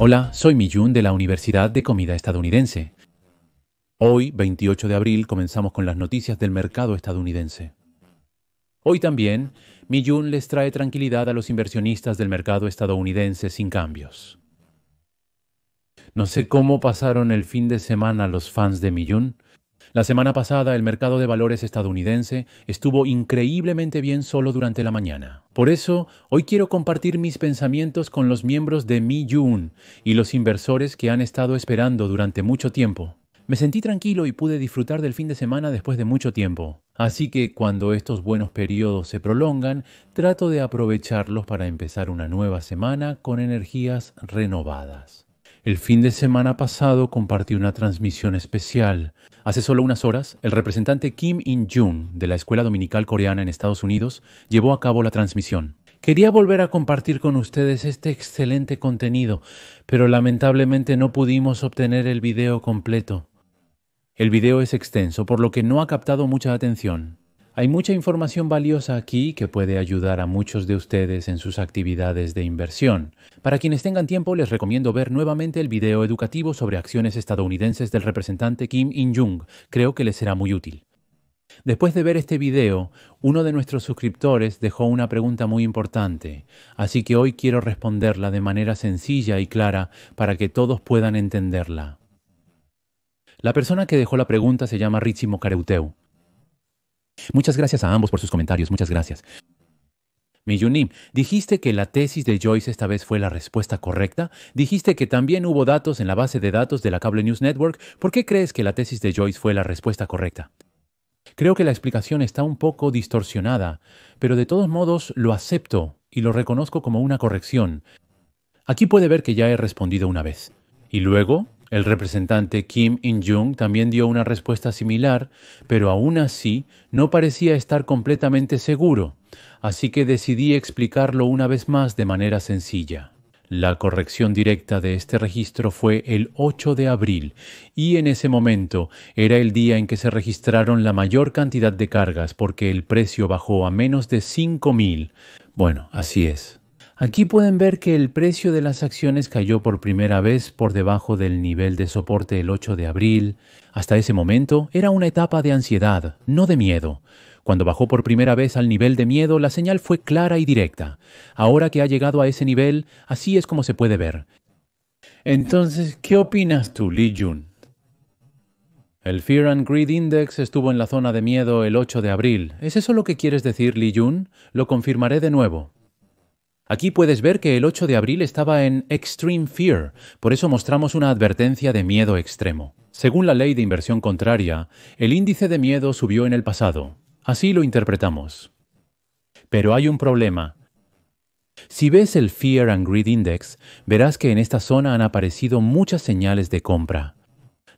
Hola, soy Mi-Jun de la Universidad de Comida Estadounidense. Hoy, 28 de abril, comenzamos con las noticias del mercado estadounidense. Hoy también, Mi-Jun les trae tranquilidad a los inversionistas del mercado estadounidense sin cambios. No sé cómo pasaron el fin de semana los fans de Mi-Jun. La semana pasada el mercado de valores estadounidense estuvo increíblemente bien solo durante la mañana. Por eso, hoy quiero compartir mis pensamientos con los miembros de Mi-Jun y los inversores que han estado esperando durante mucho tiempo. Me sentí tranquilo y pude disfrutar del fin de semana después de mucho tiempo. Así que cuando estos buenos periodos se prolongan, trato de aprovecharlos para empezar una nueva semana con energías renovadas. El fin de semana pasado compartí una transmisión especial. Hace solo unas horas, el representante Kim In-jung de la Escuela Dominical Coreana en Estados Unidos llevó a cabo la transmisión. Quería volver a compartir con ustedes este excelente contenido, pero lamentablemente no pudimos obtener el video completo. El video es extenso, por lo que no ha captado mucha atención. Hay mucha información valiosa aquí que puede ayudar a muchos de ustedes en sus actividades de inversión. Para quienes tengan tiempo, les recomiendo ver nuevamente el video educativo sobre acciones estadounidenses del representante Kim In-jung. Creo que les será muy útil. Después de ver este video, uno de nuestros suscriptores dejó una pregunta muy importante, así que hoy quiero responderla de manera sencilla y clara para que todos puedan entenderla. La persona que dejó la pregunta se llama Rítsimo Careuteu. Muchas gracias a ambos por sus comentarios, muchas gracias. Mi-Jun, ¿dijiste que la tesis de Joyce esta vez fue la respuesta correcta? ¿Dijiste que también hubo datos en la base de datos de la Cable News Network? ¿Por qué crees que la tesis de Joyce fue la respuesta correcta? Creo que la explicación está un poco distorsionada, pero de todos modos lo acepto y lo reconozco como una corrección. Aquí puede ver que ya he respondido una vez. Y luego, el representante Kim In-jung también dio una respuesta similar, pero aún así no parecía estar completamente seguro, así que decidí explicarlo una vez más de manera sencilla. La corrección directa de este registro fue el 8 de abril, y en ese momento era el día en que se registraron la mayor cantidad de cargas porque el precio bajó a menos de 5,000. Bueno, así es. Aquí pueden ver que el precio de las acciones cayó por primera vez por debajo del nivel de soporte el 8 de abril. Hasta ese momento era una etapa de ansiedad, no de miedo. Cuando bajó por primera vez al nivel de miedo, la señal fue clara y directa. Ahora que ha llegado a ese nivel, así es como se puede ver. Entonces, ¿qué opinas tú, Lee-jun? El Fear and Greed Index estuvo en la zona de miedo el 8 de abril. ¿Es eso lo que quieres decir, Lee-jun? Lo confirmaré de nuevo. Aquí puedes ver que el 8 de abril estaba en Extreme Fear, por eso mostramos una advertencia de miedo extremo. Según la ley de inversión contraria, el índice de miedo subió en el pasado. Así lo interpretamos. Pero hay un problema. Si ves el Fear and Greed Index, verás que en esta zona han aparecido muchas señales de compra.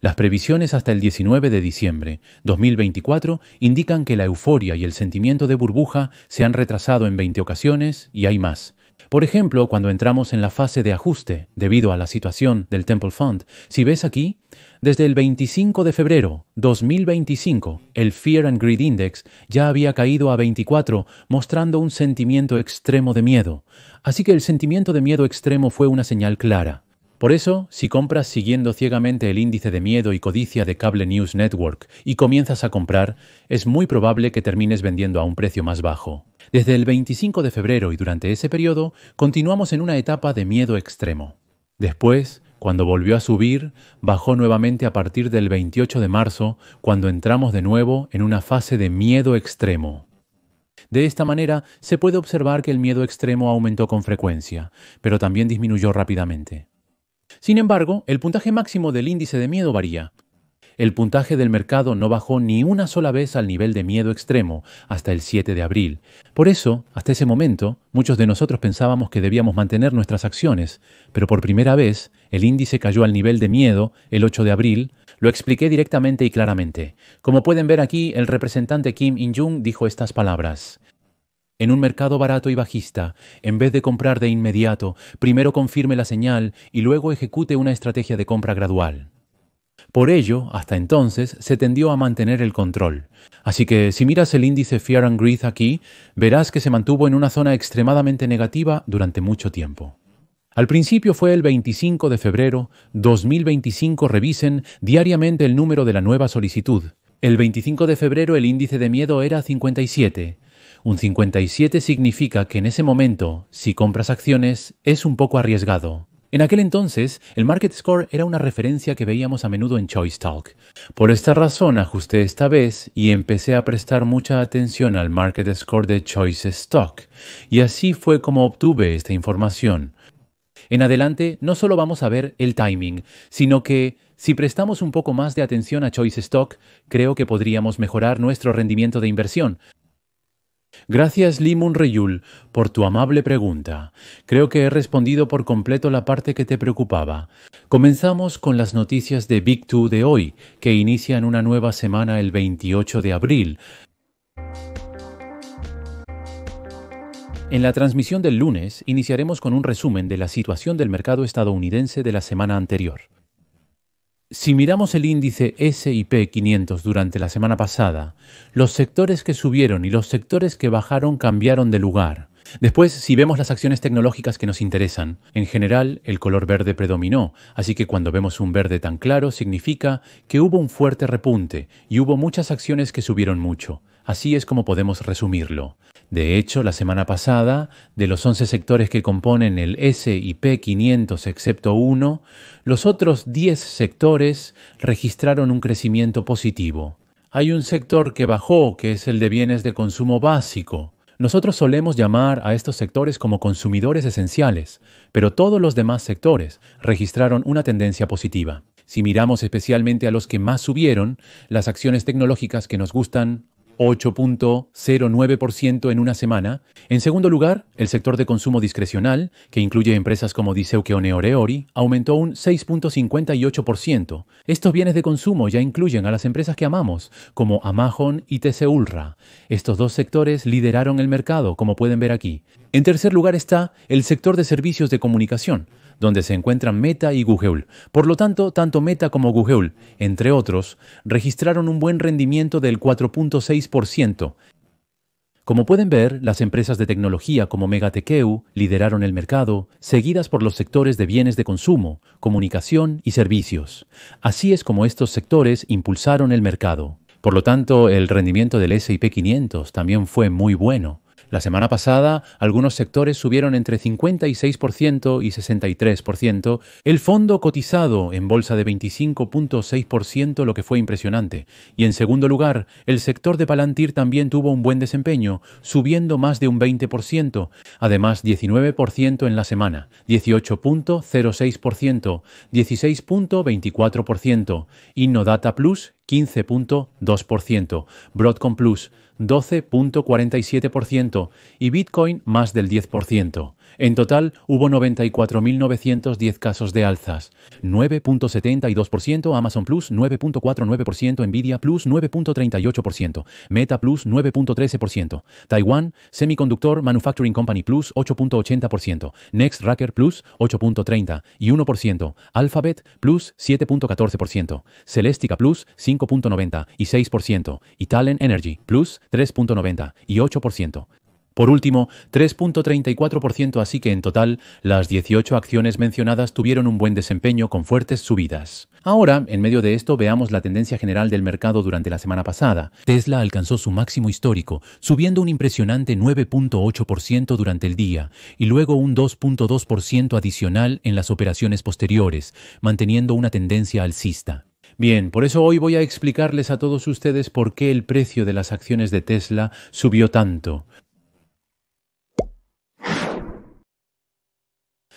Las previsiones hasta el 19 de diciembre 2024 indican que la euforia y el sentimiento de burbuja se han retrasado en 20 ocasiones y hay más. Por ejemplo, cuando entramos en la fase de ajuste debido a la situación del Temple Fund, si ves aquí, desde el 25 de febrero 2025, el Fear and Greed Index ya había caído a 24, mostrando un sentimiento extremo de miedo. Así que el sentimiento de miedo extremo fue una señal clara. Por eso, si compras siguiendo ciegamente el índice de miedo y codicia de Cable News Network y comienzas a comprar, es muy probable que termines vendiendo a un precio más bajo. Desde el 25 de febrero y durante ese periodo, continuamos en una etapa de miedo extremo. Después, cuando volvió a subir, bajó nuevamente a partir del 28 de marzo, cuando entramos de nuevo en una fase de miedo extremo. De esta manera, se puede observar que el miedo extremo aumentó con frecuencia, pero también disminuyó rápidamente. Sin embargo, el puntaje máximo del índice de miedo varía. El puntaje del mercado no bajó ni una sola vez al nivel de miedo extremo hasta el 7 de abril. Por eso, hasta ese momento, muchos de nosotros pensábamos que debíamos mantener nuestras acciones, pero por primera vez, el índice cayó al nivel de miedo el 8 de abril. Lo expliqué directamente y claramente. Como pueden ver aquí, el representante Kim In-jung dijo estas palabras. En un mercado barato y bajista, en vez de comprar de inmediato, primero confirme la señal y luego ejecute una estrategia de compra gradual. Por ello, hasta entonces, se tendió a mantener el control. Así que si miras el índice Fear and Greed aquí, verás que se mantuvo en una zona extremadamente negativa durante mucho tiempo. Al principio fue el 25 de febrero 2025. Revisen diariamente el número de la nueva solicitud. El 25 de febrero el índice de miedo era 57. Un 57 significa que en ese momento, si compras acciones, es un poco arriesgado. En aquel entonces, el Market Score era una referencia que veíamos a menudo en Choice Talk. Por esta razón ajusté esta vez y empecé a prestar mucha atención al Market Score de Choice Stock. Y así fue como obtuve esta información. En adelante, no solo vamos a ver el timing, sino que si prestamos un poco más de atención a Choice Stock, creo que podríamos mejorar nuestro rendimiento de inversión. Gracias Limun Reyul por tu amable pregunta. Creo que he respondido por completo la parte que te preocupaba. Comenzamos con las noticias de Big Two de hoy, que inician una nueva semana el 28 de abril. En la transmisión del lunes iniciaremos con un resumen de la situación del mercado estadounidense de la semana anterior. Si miramos el índice S&P 500 durante la semana pasada, los sectores que subieron y los sectores que bajaron cambiaron de lugar. Después, si vemos las acciones tecnológicas que nos interesan, en general el color verde predominó, así que cuando vemos un verde tan claro significa que hubo un fuerte repunte y hubo muchas acciones que subieron mucho. Así es como podemos resumirlo. De hecho, la semana pasada, de los 11 sectores que componen el S&P 500 excepto uno, los otros 10 sectores registraron un crecimiento positivo. Hay un sector que bajó, que es el de bienes de consumo básico. Nosotros solemos llamar a estos sectores como consumidores esenciales, pero todos los demás sectores registraron una tendencia positiva. Si miramos especialmente a los que más subieron, las acciones tecnológicas que nos gustan, 8.09% en una semana. En segundo lugar, el sector de consumo discrecional, que incluye empresas como Diseuque o Neoreori, aumentó un 6.58%. Estos bienes de consumo ya incluyen a las empresas que amamos, como Amazon y TC Ultra. Estos dos sectores lideraron el mercado, como pueden ver aquí. En tercer lugar está el sector de servicios de comunicación, donde se encuentran Meta y Google. Por lo tanto, tanto Meta como Google, entre otros, registraron un buen rendimiento del 4.6%. Como pueden ver, las empresas de tecnología como Megatekeu lideraron el mercado, seguidas por los sectores de bienes de consumo, comunicación y servicios. Así es como estos sectores impulsaron el mercado. Por lo tanto, el rendimiento del S&P 500 también fue muy bueno. La semana pasada, algunos sectores subieron entre 56% y 63%, el fondo cotizado en bolsa de 25.6%, lo que fue impresionante. Y en segundo lugar, el sector de Palantir también tuvo un buen desempeño, subiendo más de un 20%, además 19% en la semana, 18.06%, 16.24%, Innodata Plus 15.2%, Broadcom Plus 12.47% y Bitcoin más del 10%. En total, hubo 94.910 casos de alzas, 9.72%, Amazon Plus 9.49%, Nvidia Plus 9.38%, Meta Plus 9.13%, Taiwan Semiconductor Manufacturing Company Plus 8.80%, Nextracker Plus 8.30% y 1%, Alphabet Plus 7.14%, Celestica Plus 5.90% y 6%, y Talen Energy Plus 3.90% y 8%. Por último, 3.34%, así que en total, las 18 acciones mencionadas tuvieron un buen desempeño con fuertes subidas. Ahora, en medio de esto, veamos la tendencia general del mercado durante la semana pasada. Tesla alcanzó su máximo histórico, subiendo un impresionante 9.8% durante el día, y luego un 2.2% adicional en las operaciones posteriores, manteniendo una tendencia alcista. Bien, por eso hoy voy a explicarles a todos ustedes por qué el precio de las acciones de Tesla subió tanto.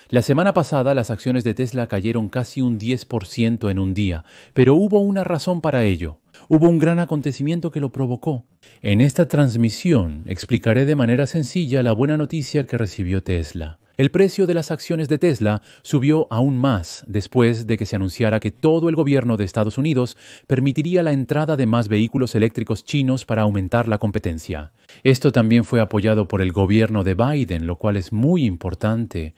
La semana pasada las acciones de Tesla cayeron casi un 10% en un día, pero hubo una razón para ello. Hubo un gran acontecimiento que lo provocó. En esta transmisión explicaré de manera sencilla la buena noticia que recibió Tesla. El precio de las acciones de Tesla subió aún más después de que se anunciara que todo el gobierno de Estados Unidos permitiría la entrada de más vehículos eléctricos chinos para aumentar la competencia. Esto también fue apoyado por el gobierno de Biden, lo cual es muy importante.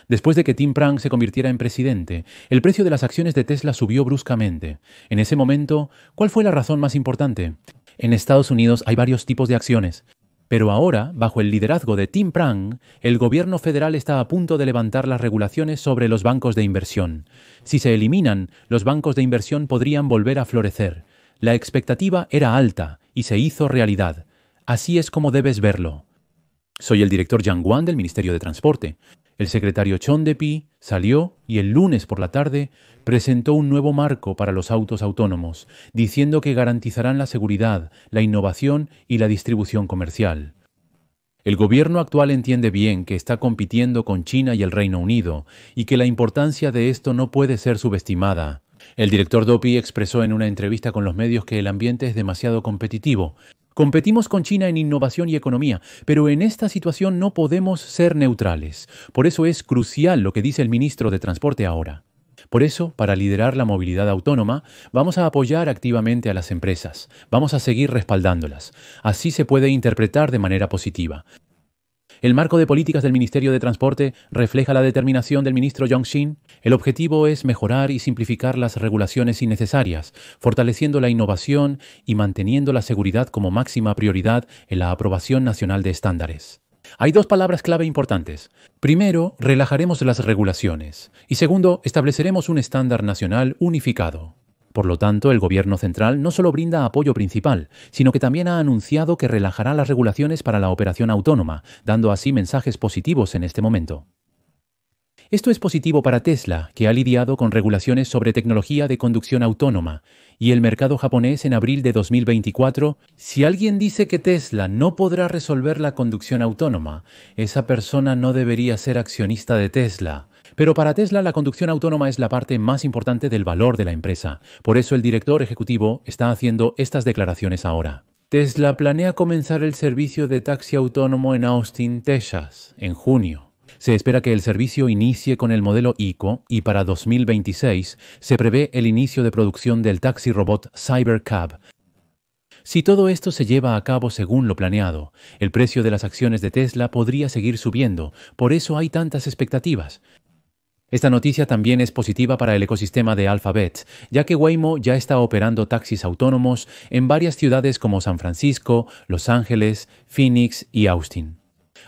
Después de que Tim Prank se convirtiera en presidente, el precio de las acciones de Tesla subió bruscamente. En ese momento, ¿cuál fue la razón más importante? En Estados Unidos hay varios tipos de acciones, Pero ahora, bajo el liderazgo de Tim Prang, el gobierno federal está a punto de levantar las regulaciones sobre los bancos de inversión. Si se eliminan, los bancos de inversión podrían volver a florecer. La expectativa era alta y se hizo realidad. Así es como debes verlo. Soy el director Yang Guan del Ministerio de Transporte. El secretario Chon Dee-pi salió y el lunes por la tarde presentó un nuevo marco para los autos autónomos, diciendo que garantizarán la seguridad, la innovación y la distribución comercial. El gobierno actual entiende bien que está compitiendo con China y el Reino Unido y que la importancia de esto no puede ser subestimada. El director Dee-pi expresó en una entrevista con los medios que el ambiente es demasiado competitivo. Competimos con China en innovación y economía, pero en esta situación no podemos ser neutrales. Por eso es crucial lo que dice el ministro de Transporte ahora. Por eso, para liderar la movilidad autónoma, vamos a apoyar activamente a las empresas. Vamos a seguir respaldándolas. Así se puede interpretar de manera positiva. El marco de políticas del Ministerio de Transporte refleja la determinación del ministro Jong Shin. El objetivo es mejorar y simplificar las regulaciones innecesarias, fortaleciendo la innovación y manteniendo la seguridad como máxima prioridad en la aprobación nacional de estándares. Hay dos palabras clave importantes. Primero, relajaremos las regulaciones. Y segundo, estableceremos un estándar nacional unificado. Por lo tanto, el gobierno central no solo brinda apoyo principal, sino que también ha anunciado que relajará las regulaciones para la operación autónoma, dando así mensajes positivos en este momento. Esto es positivo para Tesla, que ha lidiado con regulaciones sobre tecnología de conducción autónoma, y el mercado japonés en abril de 2024. Si alguien dice que Tesla no podrá resolver la conducción autónoma, esa persona no debería ser accionista de Tesla. Pero para Tesla la conducción autónoma es la parte más importante del valor de la empresa. Por eso el director ejecutivo está haciendo estas declaraciones ahora. Tesla planea comenzar el servicio de taxi autónomo en Austin, Texas, en junio. Se espera que el servicio inicie con el modelo Eco y para 2026 se prevé el inicio de producción del taxi robot Cybercab. Si todo esto se lleva a cabo según lo planeado, el precio de las acciones de Tesla podría seguir subiendo. Por eso hay tantas expectativas. Esta noticia también es positiva para el ecosistema de Alphabet, ya que Waymo ya está operando taxis autónomos en varias ciudades como San Francisco, Los Ángeles, Phoenix y Austin.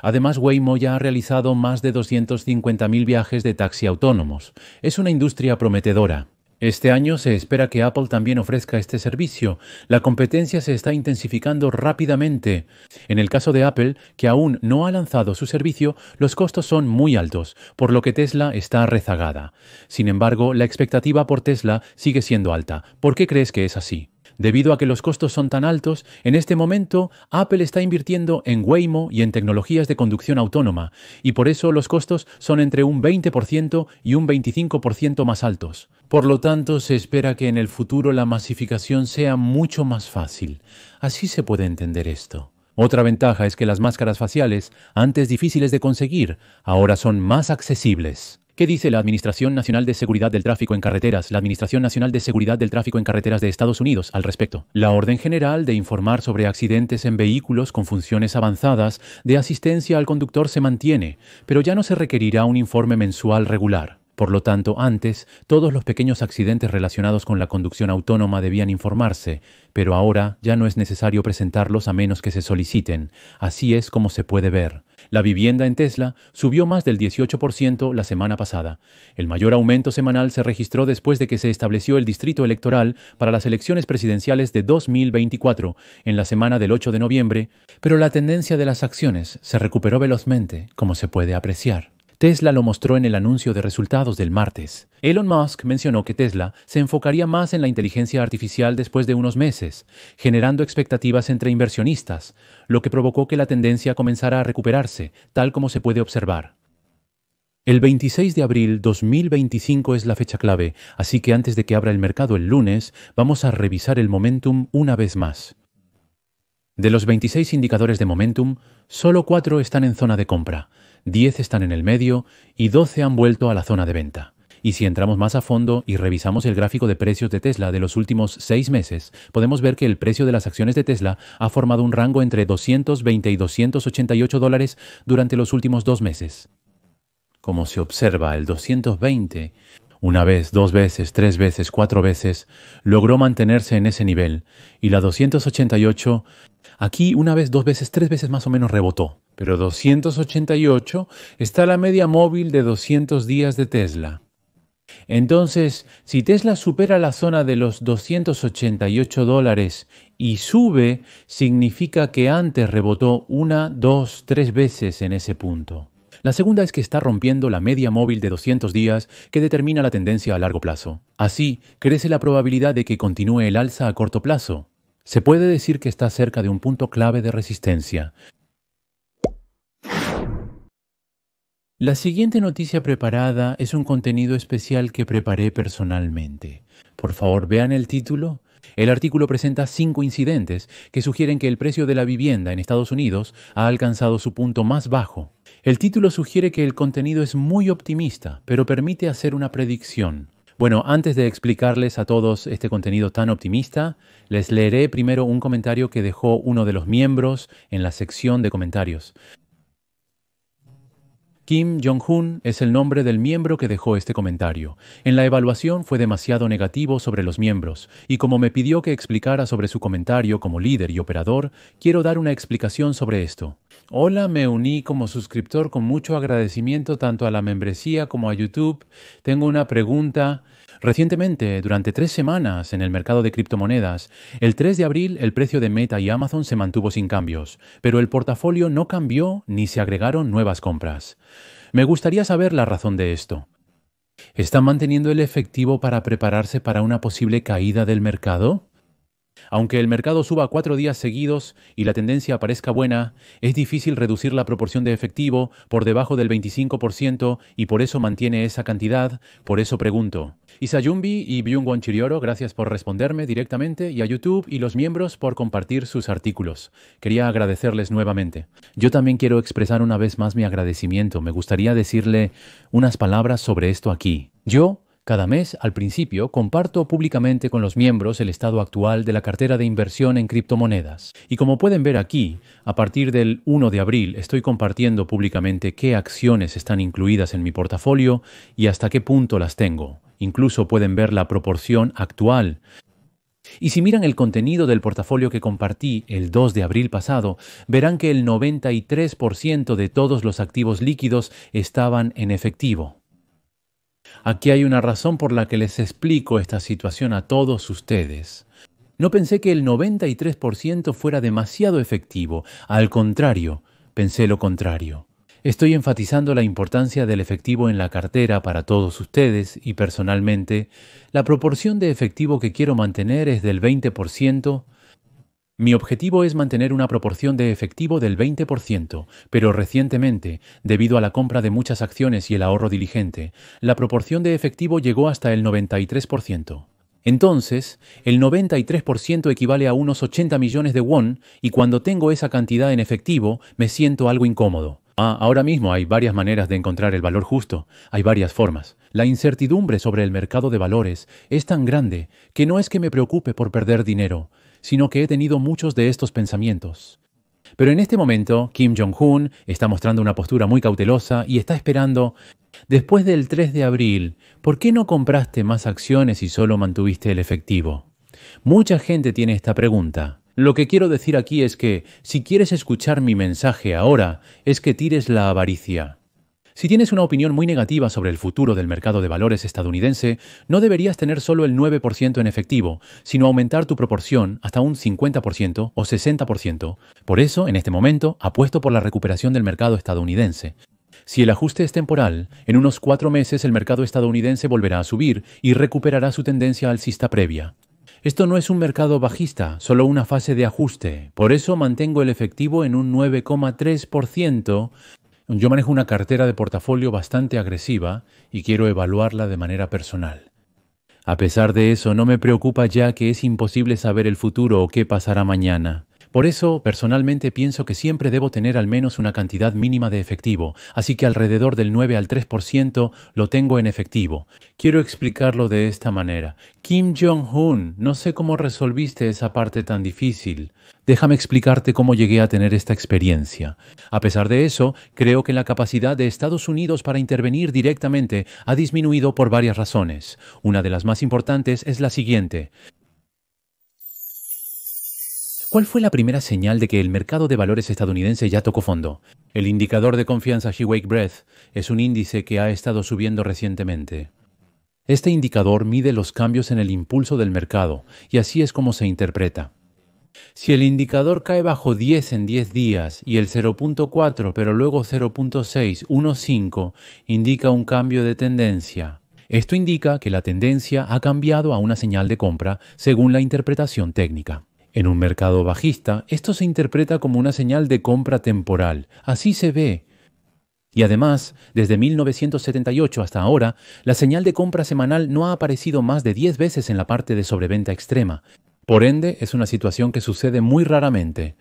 Además, Waymo ya ha realizado más de 250.000 viajes de taxi autónomos. Es una industria prometedora. Este año se espera que Apple también ofrezca este servicio. La competencia se está intensificando rápidamente. En el caso de Apple, que aún no ha lanzado su servicio, los costos son muy altos, por lo que Tesla está rezagada. Sin embargo, la expectativa por Tesla sigue siendo alta. ¿Por qué crees que es así? Debido a que los costos son tan altos, en este momento Apple está invirtiendo en Waymo y en tecnologías de conducción autónoma, y por eso los costos son entre un 20% y un 25% más altos. Por lo tanto, se espera que en el futuro la masificación sea mucho más fácil. Así se puede entender esto. Otra ventaja es que las máscaras faciales, antes difíciles de conseguir, ahora son más accesibles. ¿Qué dice la Administración Nacional de Seguridad del Tráfico en Carreteras, la Administración Nacional de Seguridad del Tráfico en Carreteras de Estados Unidos al respecto? La orden general de informar sobre accidentes en vehículos con funciones avanzadas de asistencia al conductor se mantiene, pero ya no se requerirá un informe mensual regular. Por lo tanto, antes, todos los pequeños accidentes relacionados con la conducción autónoma debían informarse, pero ahora ya no es necesario presentarlos a menos que se soliciten. Así es como se puede ver. La vivienda en Tesla subió más del 18% la semana pasada. El mayor aumento semanal se registró después de que se estableció el distrito electoral para las elecciones presidenciales de 2024 en la semana del 8 de noviembre, pero la tendencia de las acciones se recuperó velozmente, como se puede apreciar. Tesla lo mostró en el anuncio de resultados del martes. Elon Musk mencionó que Tesla se enfocaría más en la inteligencia artificial después de unos meses, generando expectativas entre inversionistas, lo que provocó que la tendencia comenzara a recuperarse, tal como se puede observar. El 26 de abril 2025 es la fecha clave, así que antes de que abra el mercado el lunes, vamos a revisar el momentum una vez más. De los 26 indicadores de momentum, solo 4 están en zona de compra, 10 están en el medio y 12 han vuelto a la zona de venta. Y si entramos más a fondo y revisamos el gráfico de precios de Tesla de los últimos 6 meses, podemos ver que el precio de las acciones de Tesla ha formado un rango entre $220 y $288 durante los últimos 2 meses. Como se observa, el 220, Una vez, dos veces, tres veces, cuatro veces, logró mantenerse en ese nivel. Y la 288, aquí una vez, dos veces, tres veces más o menos rebotó. Pero 288 está la media móvil de 200 días de Tesla. Entonces, si Tesla supera la zona de los $288 y sube, significa que antes rebotó una, dos, tres veces en ese punto. La segunda es que está rompiendo la media móvil de 200 días que determina la tendencia a largo plazo. Así, crece la probabilidad de que continúe el alza a corto plazo. Se puede decir que está cerca de un punto clave de resistencia. La siguiente noticia preparada es un contenido especial que preparé personalmente. Por favor, vean el título. El artículo presenta 5 incidentes que sugieren que el precio de la vivienda en Estados Unidos ha alcanzado su punto más bajo. El título sugiere que el contenido es muy optimista, pero permite hacer una predicción. Bueno, antes de explicarles a todos este contenido tan optimista, les leeré primero un comentario que dejó uno de los miembros en la sección de comentarios. Kim Jong-un es el nombre del miembro que dejó este comentario. En la evaluación fue demasiado negativo sobre los miembros, y como me pidió que explicara sobre su comentario como líder y operador, quiero dar una explicación sobre esto. Hola, me uní como suscriptor con mucho agradecimiento tanto a la membresía como a YouTube. Tengo una pregunta. Recientemente, durante 3 semanas en el mercado de criptomonedas, el 3 de abril el precio de Meta y Amazon se mantuvo sin cambios, pero el portafolio no cambió ni se agregaron nuevas compras. Me gustaría saber la razón de esto. ¿Están manteniendo el efectivo para prepararse para una posible caída del mercado? Aunque el mercado suba 4 días seguidos y la tendencia parezca buena, es difícil reducir la proporción de efectivo por debajo del 25% y por eso mantiene esa cantidad. Por eso pregunto. Isayumbi y Byung-Won Chirioro, gracias por responderme directamente, y a YouTube y los miembros por compartir sus artículos. Quería agradecerles nuevamente. Yo también quiero expresar una vez más mi agradecimiento. Me gustaría decirle unas palabras sobre esto aquí. Cada mes, al principio, comparto públicamente con los miembros el estado actual de la cartera de inversión en criptomonedas. Y como pueden ver aquí, a partir del 1 de abril estoy compartiendo públicamente qué acciones están incluidas en mi portafolio y hasta qué punto las tengo. Incluso pueden ver la proporción actual. Y si miran el contenido del portafolio que compartí el 2 de abril pasado, verán que el 93% de todos los activos líquidos estaban en efectivo. Aquí hay una razón por la que les explico esta situación a todos ustedes. No pensé que el 93% fuera demasiado efectivo. Al contrario, pensé lo contrario. Estoy enfatizando la importancia del efectivo en la cartera para todos ustedes y personalmente, la proporción de efectivo que quiero mantener es del 20%. Mi objetivo es mantener una proporción de efectivo del 20%, pero recientemente, debido a la compra de muchas acciones y el ahorro diligente, la proporción de efectivo llegó hasta el 93%. Entonces, el 93% equivale a unos 80 millones de won, y cuando tengo esa cantidad en efectivo, me siento algo incómodo. Ahora mismo hay varias maneras de encontrar el valor justo, hay varias formas. La incertidumbre sobre el mercado de valores es tan grande que no es que me preocupe por perder dinero, sino que he tenido muchos de estos pensamientos. Pero en este momento, Kim Jong-un está mostrando una postura muy cautelosa y está esperando. Después del 3 de abril, ¿por qué no compraste más acciones y solo mantuviste el efectivo? Mucha gente tiene esta pregunta. Lo que quiero decir aquí es que, si quieres escuchar mi mensaje ahora, es que tires la avaricia. Si tienes una opinión muy negativa sobre el futuro del mercado de valores estadounidense, no deberías tener solo el 9% en efectivo, sino aumentar tu proporción hasta un 50% o 60%. Por eso, en este momento, apuesto por la recuperación del mercado estadounidense. Si el ajuste es temporal, en unos 4 meses el mercado estadounidense volverá a subir y recuperará su tendencia alcista previa. Esto no es un mercado bajista, solo una fase de ajuste. Por eso mantengo el efectivo en un 9,3%. Yo manejo una cartera de portafolio bastante agresiva y quiero evaluarla de manera personal. A pesar de eso, no me preocupa ya que es imposible saber el futuro o qué pasará mañana. Por eso, personalmente pienso que siempre debo tener al menos una cantidad mínima de efectivo, así que alrededor del 9 al 3% lo tengo en efectivo. Quiero explicarlo de esta manera. Kim Jong-un, no sé cómo resolviste esa parte tan difícil. Déjame explicarte cómo llegué a tener esta experiencia. A pesar de eso, creo que la capacidad de Estados Unidos para intervenir directamente ha disminuido por varias razones. Una de las más importantes es la siguiente. ¿Cuál fue la primera señal de que el mercado de valores estadounidense ya tocó fondo? El indicador de confianza He-Wake Breath es un índice que ha estado subiendo recientemente. Este indicador mide los cambios en el impulso del mercado, y así es como se interpreta. Si el indicador cae bajo 10 en 10 días y el 0.4 pero luego 0.6, 1.5 indica un cambio de tendencia. Esto indica que la tendencia ha cambiado a una señal de compra según la interpretación técnica. En un mercado bajista, esto se interpreta como una señal de compra temporal. Así se ve. Y además, desde 1978 hasta ahora, la señal de compra semanal no ha aparecido más de 10 veces en la parte de sobreventa extrema. Por ende, es una situación que sucede muy raramente.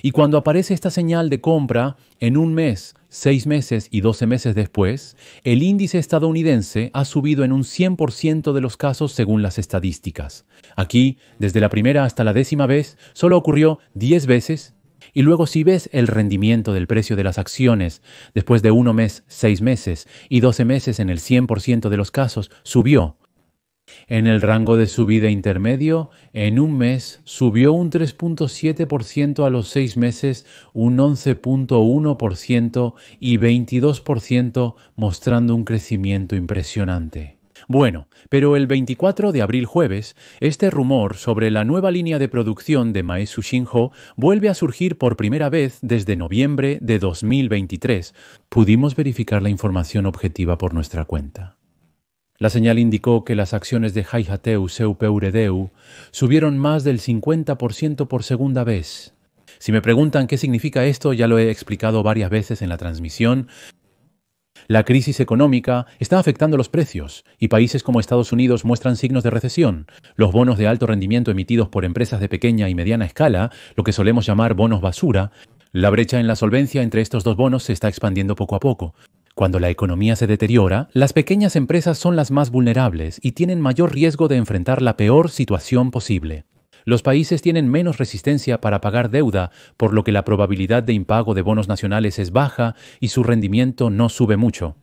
Y cuando aparece esta señal de compra, en un mes, 6 meses y 12 meses después, el índice estadounidense ha subido en un 100% de los casos según las estadísticas. Aquí, desde la primera hasta la 10ª vez, solo ocurrió 10 veces. Y luego si ves el rendimiento del precio de las acciones, después de 1 mes, 6 meses y 12 meses en el 100% de los casos, subió. En el rango de subida intermedio, en un mes subió un 3.7% a los 6 meses, un 11.1% y 22%, mostrando un crecimiento impresionante. Bueno, pero el 24 de abril jueves, este rumor sobre la nueva línea de producción de Maesu Shinho vuelve a surgir por primera vez desde noviembre de 2023. Pudimos verificar la información objetiva por nuestra cuenta. La señal indicó que las acciones de Haihateu Seupeuredeu subieron más del 50% por segunda vez. Si me preguntan qué significa esto, ya lo he explicado varias veces en la transmisión. La crisis económica está afectando los precios y países como Estados Unidos muestran signos de recesión. Los bonos de alto rendimiento emitidos por empresas de pequeña y mediana escala, lo que solemos llamar bonos basura, la brecha en la solvencia entre estos dos bonos se está expandiendo poco a poco. Cuando la economía se deteriora, las pequeñas empresas son las más vulnerables y tienen mayor riesgo de enfrentar la peor situación posible. Los países tienen menos resistencia para pagar deuda, por lo que la probabilidad de impago de bonos nacionales es baja y su rendimiento no sube mucho.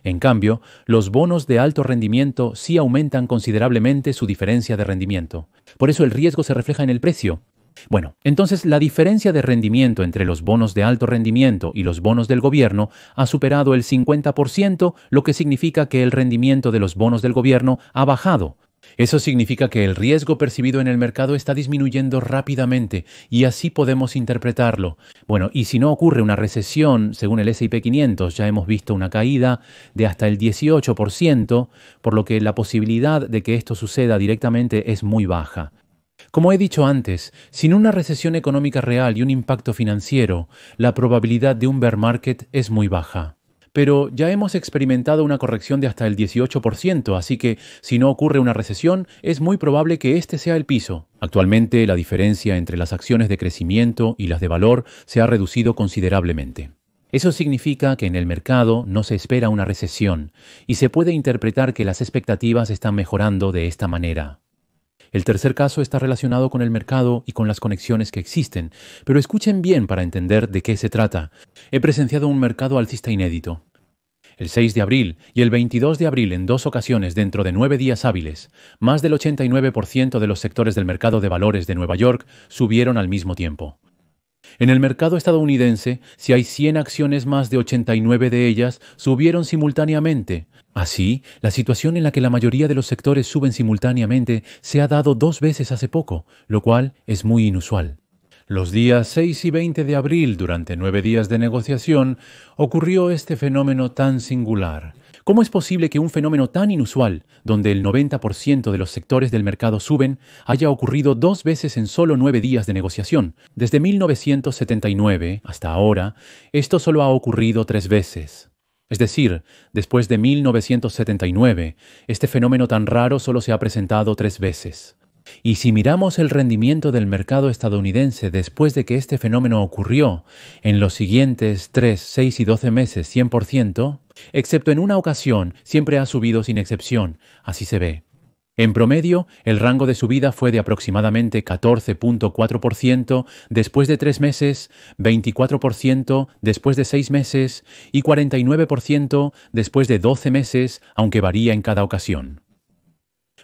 En cambio, los bonos de alto rendimiento sí aumentan considerablemente su diferencia de rendimiento. Por eso el riesgo se refleja en el precio. Bueno, entonces la diferencia de rendimiento entre los bonos de alto rendimiento y los bonos del gobierno ha superado el 50%, lo que significa que el rendimiento de los bonos del gobierno ha bajado. Eso significa que el riesgo percibido en el mercado está disminuyendo rápidamente y así podemos interpretarlo. Bueno, y si no ocurre una recesión, según el S&P 500, ya hemos visto una caída de hasta el 18%, por lo que la posibilidad de que esto suceda directamente es muy baja. Como he dicho antes, sin una recesión económica real y un impacto financiero, la probabilidad de un bear market es muy baja. Pero ya hemos experimentado una corrección de hasta el 18%, así que si no ocurre una recesión, es muy probable que este sea el piso. Actualmente, la diferencia entre las acciones de crecimiento y las de valor se ha reducido considerablemente. Eso significa que en el mercado no se espera una recesión, y se puede interpretar que las expectativas están mejorando de esta manera. El tercer caso está relacionado con el mercado y con las conexiones que existen, pero escuchen bien para entender de qué se trata. He presenciado un mercado alcista inédito. El 6 de abril y el 22 de abril en 2 ocasiones dentro de 9 días hábiles, más del 89% de los sectores del mercado de valores de Nueva York subieron al mismo tiempo. En el mercado estadounidense, si hay 100 acciones, más de 89 de ellas subieron simultáneamente. Así, la situación en la que la mayoría de los sectores suben simultáneamente se ha dado 2 veces hace poco, lo cual es muy inusual. Los días 6 y 20 de abril, durante 9 días de negociación, ocurrió este fenómeno tan singular. ¿Cómo es posible que un fenómeno tan inusual, donde el 90% de los sectores del mercado suben, haya ocurrido 2 veces en solo 9 días de negociación? Desde 1979 hasta ahora, esto solo ha ocurrido 3 veces. Es decir, después de 1979, este fenómeno tan raro solo se ha presentado 3 veces. Y si miramos el rendimiento del mercado estadounidense después de que este fenómeno ocurrió en los siguientes 3, 6 y 12 meses 100%, excepto en una ocasión, siempre ha subido sin excepción, así se ve. En promedio, el rango de subida fue de aproximadamente 14.4% después de 3 meses, 24% después de 6 meses y 49% después de 12 meses, aunque varía en cada ocasión.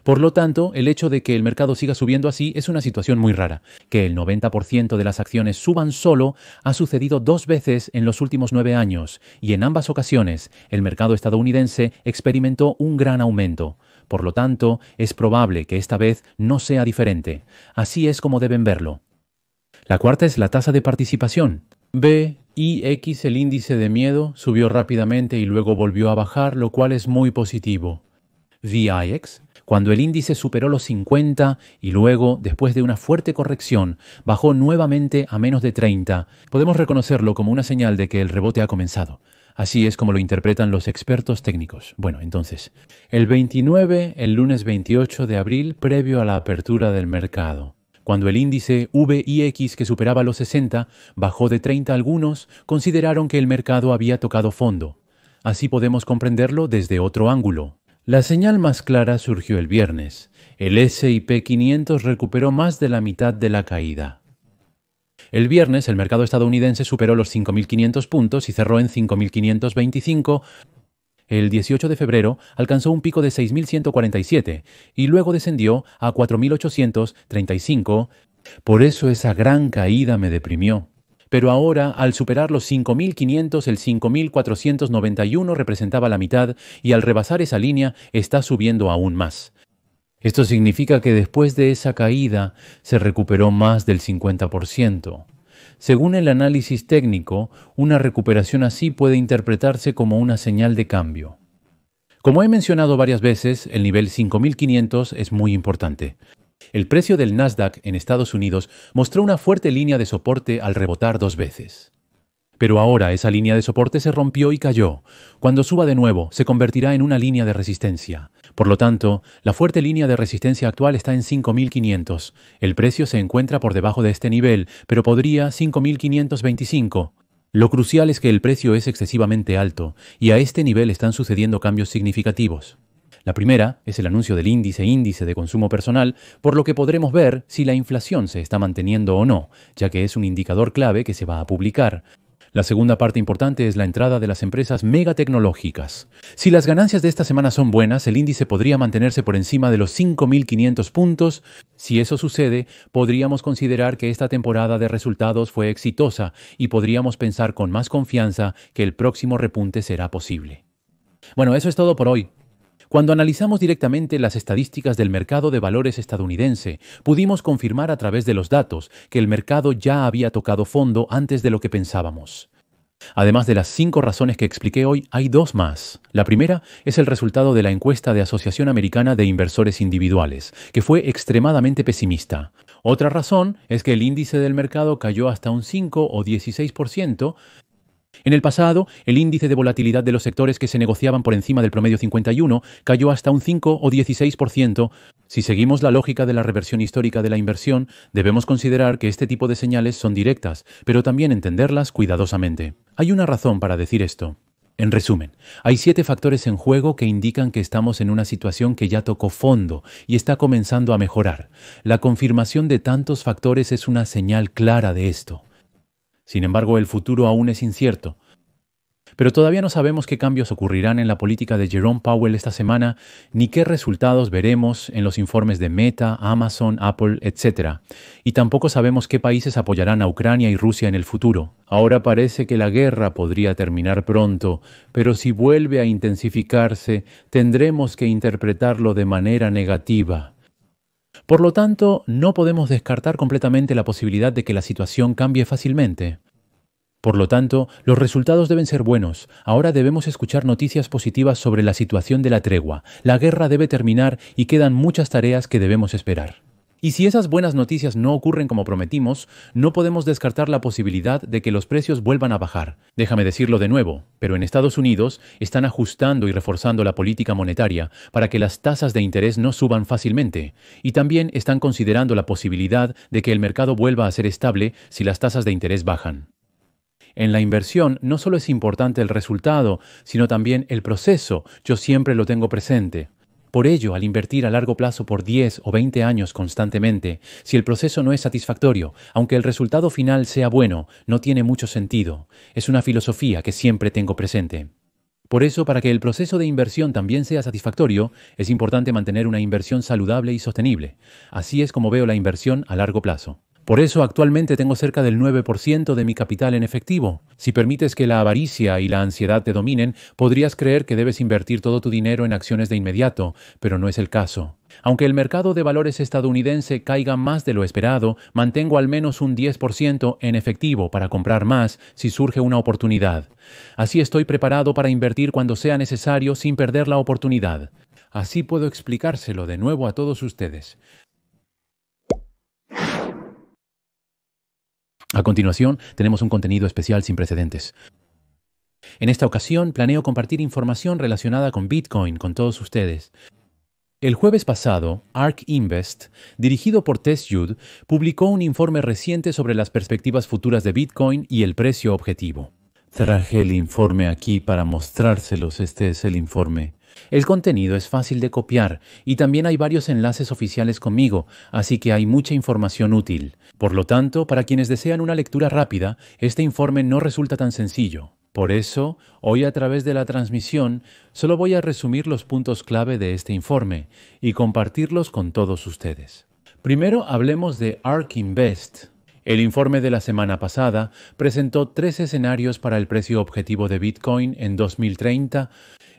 Por lo tanto, el hecho de que el mercado siga subiendo así es una situación muy rara. Que el 90% de las acciones suban solo ha sucedido 2 veces en los últimos 9 años, y en ambas ocasiones el mercado estadounidense experimentó un gran aumento. Por lo tanto, es probable que esta vez no sea diferente. Así es como deben verlo. La cuarta es la tasa de participación. VIX, el índice de miedo, subió rápidamente y luego volvió a bajar, lo cual es muy positivo. VIX, cuando el índice superó los 50 y luego, después de una fuerte corrección, bajó nuevamente a menos de 30, podemos reconocerlo como una señal de que el rebote ha comenzado. Así es como lo interpretan los expertos técnicos. Bueno, entonces, el lunes 28 de abril, previo a la apertura del mercado. Cuando el índice VIX, que superaba los 60, bajó de 30 algunos, consideraron que el mercado había tocado fondo. Así podemos comprenderlo desde otro ángulo. La señal más clara surgió el viernes. El S&P 500 recuperó más de la mitad de la caída. El viernes el mercado estadounidense superó los 5.500 puntos y cerró en 5.525. El 18 de febrero alcanzó un pico de 6.147 y luego descendió a 4.835. Por eso esa gran caída me deprimió. Pero ahora, al superar los 5.500, el 5.491 representaba la mitad y al rebasar esa línea está subiendo aún más. Esto significa que después de esa caída se recuperó más del 50%. Según el análisis técnico, una recuperación así puede interpretarse como una señal de cambio. Como he mencionado varias veces, el nivel 5.500 es muy importante. El precio del Nasdaq en Estados Unidos mostró una fuerte línea de soporte al rebotar 2 veces. Pero ahora esa línea de soporte se rompió y cayó. Cuando suba de nuevo, se convertirá en una línea de resistencia. Por lo tanto, la fuerte línea de resistencia actual está en 5.500. El precio se encuentra por debajo de este nivel, pero podría 5.525. Lo crucial es que el precio es excesivamente alto, y a este nivel están sucediendo cambios significativos. La primera es el anuncio del índice de consumo personal, por lo que podremos ver si la inflación se está manteniendo o no, ya que es un indicador clave que se va a publicar. La segunda parte importante es la entrada de las empresas megatecnológicas. Si las ganancias de esta semana son buenas, el índice podría mantenerse por encima de los 5.500 puntos. Si eso sucede, podríamos considerar que esta temporada de resultados fue exitosa y podríamos pensar con más confianza que el próximo repunte será posible. Bueno, eso es todo por hoy. Cuando analizamos directamente las estadísticas del mercado de valores estadounidense, pudimos confirmar a través de los datos que el mercado ya había tocado fondo antes de lo que pensábamos. Además de las 5 razones que expliqué hoy, hay 2 más. La primera es el resultado de la encuesta de Asociación Americana de Inversores Individuales, que fue extremadamente pesimista. Otra razón es que el índice del mercado cayó hasta un 5 o 16%. En el pasado, el índice de volatilidad de los sectores que se negociaban por encima del promedio 51 cayó hasta un 5 o 16%. Si seguimos la lógica de la reversión histórica de la inversión, debemos considerar que este tipo de señales son directas, pero también entenderlas cuidadosamente. Hay una razón para decir esto. En resumen, hay 7 factores en juego que indican que estamos en una situación que ya tocó fondo y está comenzando a mejorar. La confirmación de tantos factores es una señal clara de esto. Sin embargo, el futuro aún es incierto. Pero todavía no sabemos qué cambios ocurrirán en la política de Jerome Powell esta semana, ni qué resultados veremos en los informes de Meta, Amazon, Apple, etc. Y tampoco sabemos qué países apoyarán a Ucrania y Rusia en el futuro. Ahora parece que la guerra podría terminar pronto, pero si vuelve a intensificarse, tendremos que interpretarlo de manera negativa. Por lo tanto, no podemos descartar completamente la posibilidad de que la situación cambie fácilmente. Por lo tanto, los resultados deben ser buenos. Ahora debemos escuchar noticias positivas sobre la situación de la tregua. La guerra debe terminar y quedan muchas tareas que debemos esperar. Y si esas buenas noticias no ocurren como prometimos, no podemos descartar la posibilidad de que los precios vuelvan a bajar. Déjame decirlo de nuevo, pero en Estados Unidos están ajustando y reforzando la política monetaria para que las tasas de interés no suban fácilmente, y también están considerando la posibilidad de que el mercado vuelva a ser estable si las tasas de interés bajan. En la inversión no solo es importante el resultado, sino también el proceso. Yo siempre lo tengo presente. Por ello, al invertir a largo plazo por 10 o 20 años constantemente, si el proceso no es satisfactorio, aunque el resultado final sea bueno, no tiene mucho sentido. Es una filosofía que siempre tengo presente. Por eso, para que el proceso de inversión también sea satisfactorio, es importante mantener una inversión saludable y sostenible. Así es como veo la inversión a largo plazo. Por eso actualmente tengo cerca del 9% de mi capital en efectivo. Si permites que la avaricia y la ansiedad te dominen, podrías creer que debes invertir todo tu dinero en acciones de inmediato, pero no es el caso. Aunque el mercado de valores estadounidense caiga más de lo esperado, mantengo al menos un 10% en efectivo para comprar más si surge una oportunidad. Así estoy preparado para invertir cuando sea necesario sin perder la oportunidad. Así puedo explicárselo de nuevo a todos ustedes. A continuación, tenemos un contenido especial sin precedentes. En esta ocasión, planeo compartir información relacionada con Bitcoin con todos ustedes. El jueves pasado, ARK Invest, dirigido por Tess Judd, publicó un informe reciente sobre las perspectivas futuras de Bitcoin y el precio objetivo. Traje el informe aquí para mostrárselos. Este es el informe. El contenido es fácil de copiar y también hay varios enlaces oficiales conmigo, así que hay mucha información útil. Por lo tanto, para quienes desean una lectura rápida, este informe no resulta tan sencillo. Por eso, hoy a través de la transmisión, solo voy a resumir los puntos clave de este informe y compartirlos con todos ustedes. Primero hablemos de ARK Invest. El informe de la semana pasada presentó 3 escenarios para el precio objetivo de Bitcoin en 2030.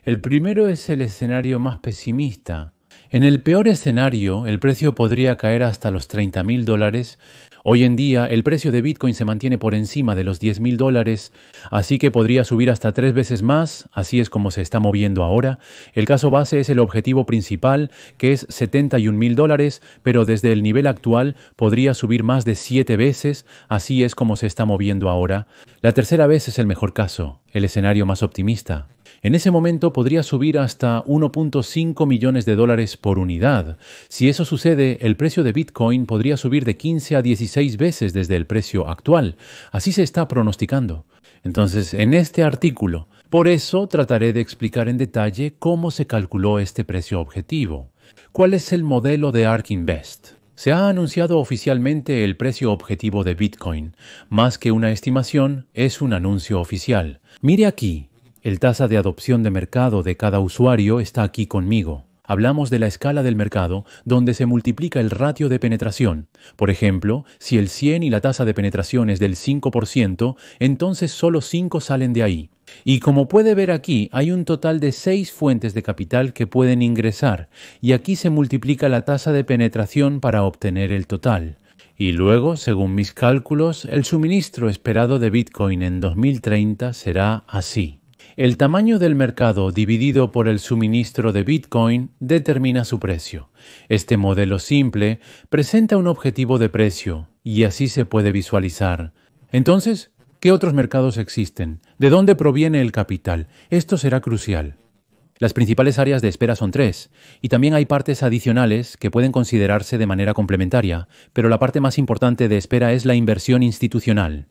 El primero es el escenario más pesimista. En el peor escenario, el precio podría caer hasta los $30,000. Hoy en día, el precio de Bitcoin se mantiene por encima de los $10,000, así que podría subir hasta 3 veces más, así es como se está moviendo ahora. El caso base es el objetivo principal, que es $71,000, pero desde el nivel actual podría subir más de 7 veces, así es como se está moviendo ahora. La tercera vez es el mejor caso, el escenario más optimista. En ese momento podría subir hasta $1.5 millones por unidad. Si eso sucede, el precio de Bitcoin podría subir de 15 a 16 veces desde el precio actual. Así se está pronosticando. Entonces, en este artículo, por eso trataré de explicar en detalle cómo se calculó este precio objetivo. ¿Cuál es el modelo de ARK Invest? Se ha anunciado oficialmente el precio objetivo de Bitcoin. Más que una estimación, es un anuncio oficial. Mire aquí. El tasa de adopción de mercado de cada usuario está aquí conmigo. Hablamos de la escala del mercado, donde se multiplica el ratio de penetración. Por ejemplo, si el 100 y la tasa de penetración es del 5%, entonces solo 5 salen de ahí. Y como puede ver aquí, hay un total de 6 fuentes de capital que pueden ingresar, y aquí se multiplica la tasa de penetración para obtener el total. Y luego, según mis cálculos, el suministro esperado de Bitcoin en 2030 será así. El tamaño del mercado dividido por el suministro de Bitcoin determina su precio. Este modelo simple presenta un objetivo de precio y así se puede visualizar. Entonces, ¿qué otros mercados existen? ¿De dónde proviene el capital? Esto será crucial. Las principales áreas de espera son 3, y también hay partes adicionales que pueden considerarse de manera complementaria, pero la parte más importante de espera es la inversión institucional.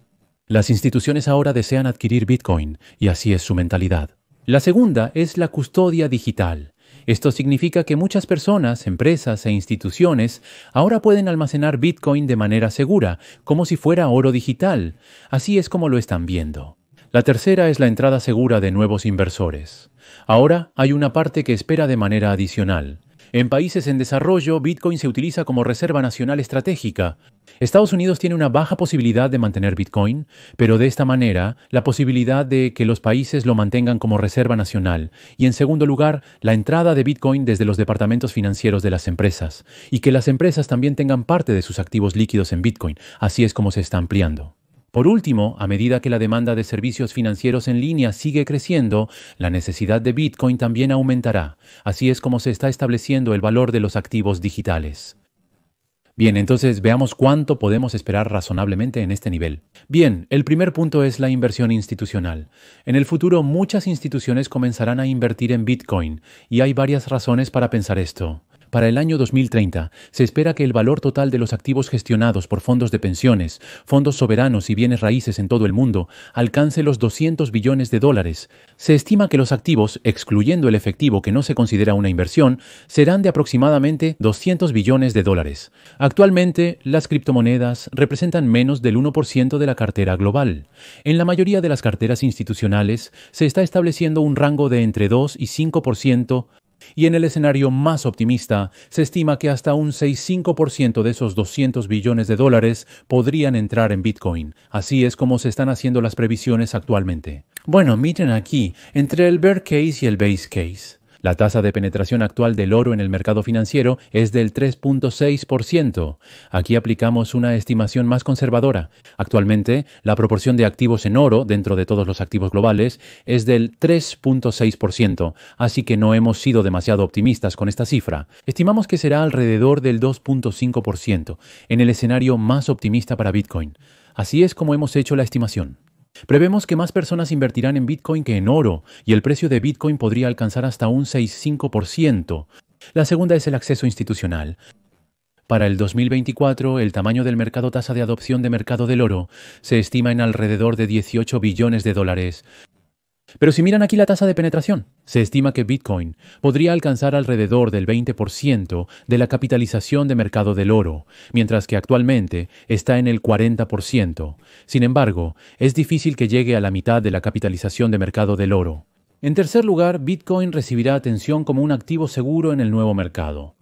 Las instituciones ahora desean adquirir Bitcoin, y así es su mentalidad. La segunda es la custodia digital. Esto significa que muchas personas, empresas e instituciones ahora pueden almacenar Bitcoin de manera segura, como si fuera oro digital. Así es como lo están viendo. La tercera es la entrada segura de nuevos inversores. Ahora hay una parte que espera de manera adicional. En países en desarrollo, Bitcoin se utiliza como reserva nacional estratégica. Estados Unidos tiene una baja posibilidad de mantener Bitcoin, pero de esta manera, la posibilidad de que los países lo mantengan como reserva nacional. Y en segundo lugar, la entrada de Bitcoin desde los departamentos financieros de las empresas. Y que las empresas también tengan parte de sus activos líquidos en Bitcoin. Así es como se está ampliando. Por último, a medida que la demanda de servicios financieros en línea sigue creciendo, la necesidad de Bitcoin también aumentará. Así es como se está estableciendo el valor de los activos digitales. Bien, entonces veamos cuánto podemos esperar razonablemente en este nivel. Bien, el primer punto es la inversión institucional. En el futuro muchas instituciones comenzarán a invertir en Bitcoin y hay varias razones para pensar esto. Para el año 2030, se espera que el valor total de los activos gestionados por fondos de pensiones, fondos soberanos y bienes raíces en todo el mundo alcance los 200 billones de dólares. Se estima que los activos, excluyendo el efectivo que no se considera una inversión, serán de aproximadamente 200 billones de dólares. Actualmente, las criptomonedas representan menos del 1% de la cartera global. En la mayoría de las carteras institucionales, se está estableciendo un rango de entre 2 y 5%. Y en el escenario más optimista, se estima que hasta un 6,5% de esos 200 billones de dólares podrían entrar en Bitcoin. Así es como se están haciendo las previsiones actualmente. Bueno, miren aquí, entre el bear case y el base case. La tasa de penetración actual del oro en el mercado financiero es del 3,6%. Aquí aplicamos una estimación más conservadora. Actualmente, la proporción de activos en oro dentro de todos los activos globales es del 3,6%, así que no hemos sido demasiado optimistas con esta cifra. Estimamos que será alrededor del 2,5% en el escenario más optimista para Bitcoin. Así es como hemos hecho la estimación. Prevemos que más personas invertirán en Bitcoin que en oro, y el precio de Bitcoin podría alcanzar hasta un 6,5%. La segunda es el acceso institucional. Para el 2024, el tamaño del mercado tasa de adopción de mercado del oro se estima en alrededor de 18 billones de dólares. Pero si miran aquí la tasa de penetración, se estima que Bitcoin podría alcanzar alrededor del 20% de la capitalización de mercado del oro, mientras que actualmente está en el 40%. Sin embargo, es difícil que llegue a la mitad de la capitalización de mercado del oro. En tercer lugar, Bitcoin recibirá atención como un activo seguro en el nuevo mercado.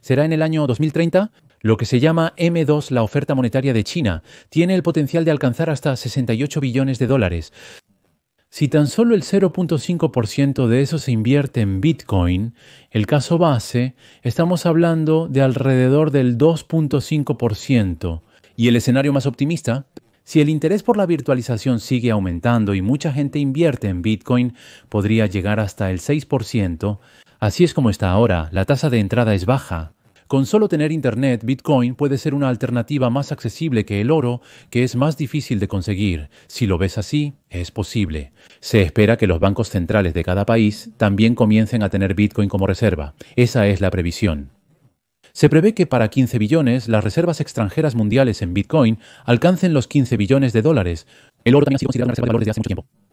¿Será en el año 2030? Lo que se llama M2, la oferta monetaria de China, tiene el potencial de alcanzar hasta 68 billones de dólares. Si tan solo el 0,5% de eso se invierte en Bitcoin, el caso base, estamos hablando de alrededor del 2,5%. Y el escenario más optimista, si el interés por la virtualización sigue aumentando y mucha gente invierte en Bitcoin, podría llegar hasta el 6%. Así es como está ahora, la tasa de entrada es baja. Con solo tener Internet, Bitcoin puede ser una alternativa más accesible que el oro, que es más difícil de conseguir. Si lo ves así, es posible. Se espera que los bancos centrales de cada país también comiencen a tener Bitcoin como reserva. Esa es la previsión. Se prevé que para 15 billones las reservas extranjeras mundiales en Bitcoin alcancen los 15 billones de dólares. El oro también ha sido considerado una reserva de valor desde hace mucho tiempo.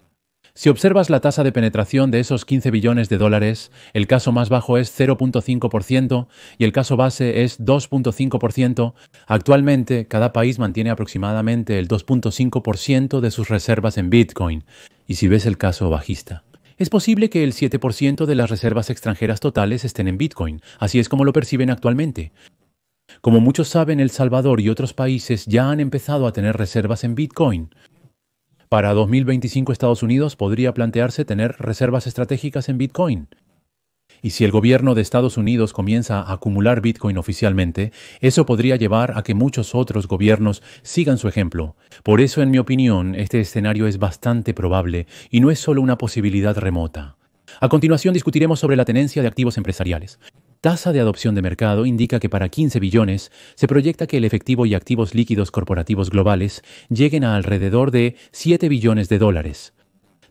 Si observas la tasa de penetración de esos 15 billones de dólares, el caso más bajo es 0,5% y el caso base es 2,5%. Actualmente, cada país mantiene aproximadamente el 2,5% de sus reservas en Bitcoin. Y si ves el caso bajista, es posible que el 7% de las reservas extranjeras totales estén en Bitcoin. Así es como lo perciben actualmente. Como muchos saben, El Salvador y otros países ya han empezado a tener reservas en Bitcoin. Para 2025 Estados Unidos podría plantearse tener reservas estratégicas en Bitcoin. Y si el gobierno de Estados Unidos comienza a acumular Bitcoin oficialmente, eso podría llevar a que muchos otros gobiernos sigan su ejemplo. Por eso, en mi opinión, este escenario es bastante probable y no es solo una posibilidad remota. A continuación discutiremos sobre la tenencia de activos empresariales. Tasa de adopción de mercado indica que para 15 billones se proyecta que el efectivo y activos líquidos corporativos globales lleguen a alrededor de 7 billones de dólares.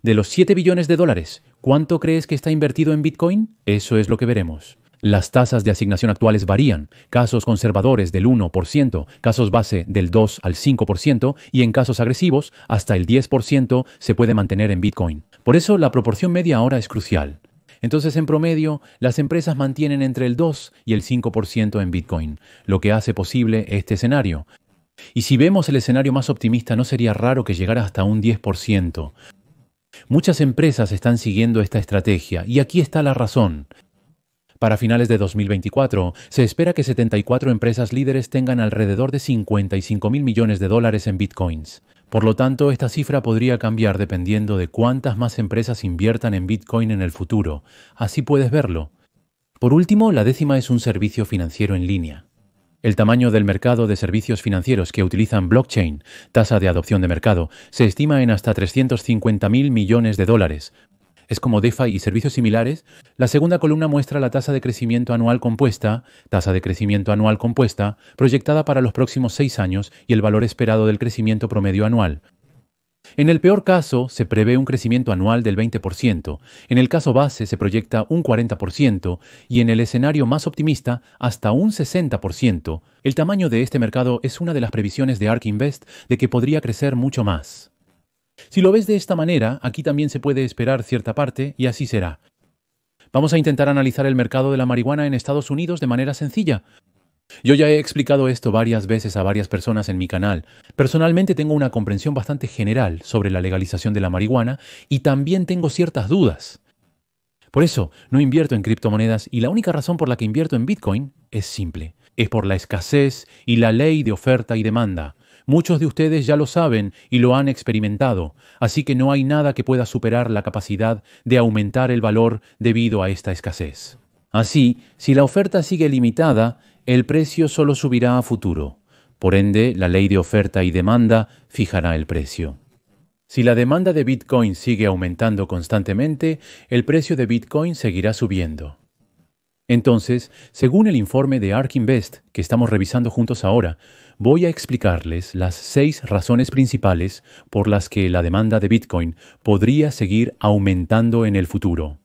De los 7 billones de dólares, ¿cuánto crees que está invertido en Bitcoin? Eso es lo que veremos. Las tasas de asignación actuales varían, casos conservadores del 1%, casos base del 2 al 5% y en casos agresivos hasta el 10% se puede mantener en Bitcoin. Por eso la proporción media ahora es crucial. Entonces, en promedio, las empresas mantienen entre el 2 y el 5% en Bitcoin, lo que hace posible este escenario. Y si vemos el escenario más optimista, no sería raro que llegara hasta un 10%. Muchas empresas están siguiendo esta estrategia, y aquí está la razón. Para finales de 2024, se espera que 74 empresas líderes tengan alrededor de 55.000 millones de dólares en Bitcoins. Por lo tanto, esta cifra podría cambiar dependiendo de cuántas más empresas inviertan en Bitcoin en el futuro. Así puedes verlo. Por último, la décima es un servicio financiero en línea. El tamaño del mercado de servicios financieros que utilizan blockchain, tasa de adopción de mercado, se estima en hasta 350.000 millones de dólares. es como DeFi y servicios similares, la segunda columna muestra la tasa de crecimiento anual compuesta, proyectada para los próximos 6 años y el valor esperado del crecimiento promedio anual. En el peor caso, se prevé un crecimiento anual del 20%, en el caso base se proyecta un 40% y en el escenario más optimista hasta un 60%. El tamaño de este mercado es una de las previsiones de ARK Invest de que podría crecer mucho más. Si lo ves de esta manera, aquí también se puede esperar cierta parte y así será. Vamos a intentar analizar el mercado de la marihuana en Estados Unidos de manera sencilla. Yo ya he explicado esto varias veces a varias personas en mi canal. Personalmente tengo una comprensión bastante general sobre la legalización de la marihuana y también tengo ciertas dudas. Por eso, no invierto en criptomonedas y la única razón por la que invierto en Bitcoin es simple. Es por la escasez y la ley de oferta y demanda. Muchos de ustedes ya lo saben y lo han experimentado, así que no hay nada que pueda superar la capacidad de aumentar el valor debido a esta escasez. Así, si la oferta sigue limitada, el precio solo subirá a futuro. Por ende, la ley de oferta y demanda fijará el precio. Si la demanda de Bitcoin sigue aumentando constantemente, el precio de Bitcoin seguirá subiendo. Entonces, según el informe de ARK Invest que estamos revisando juntos ahora, voy a explicarles las 6 razones principales por las que la demanda de Bitcoin podría seguir aumentando en el futuro.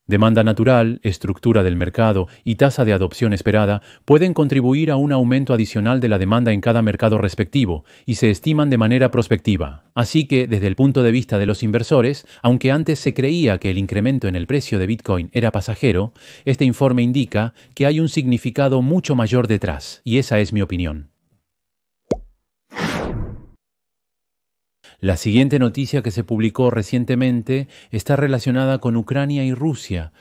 Demanda natural, estructura del mercado y tasa de adopción esperada pueden contribuir a un aumento adicional de la demanda en cada mercado respectivo y se estiman de manera prospectiva. Así que, desde el punto de vista de los inversores, aunque antes se creía que el incremento en el precio de Bitcoin era pasajero, este informe indica que hay un significado mucho mayor detrás, y esa es mi opinión. La siguiente noticia que se publicó recientemente está relacionada con Ucrania y Rusia.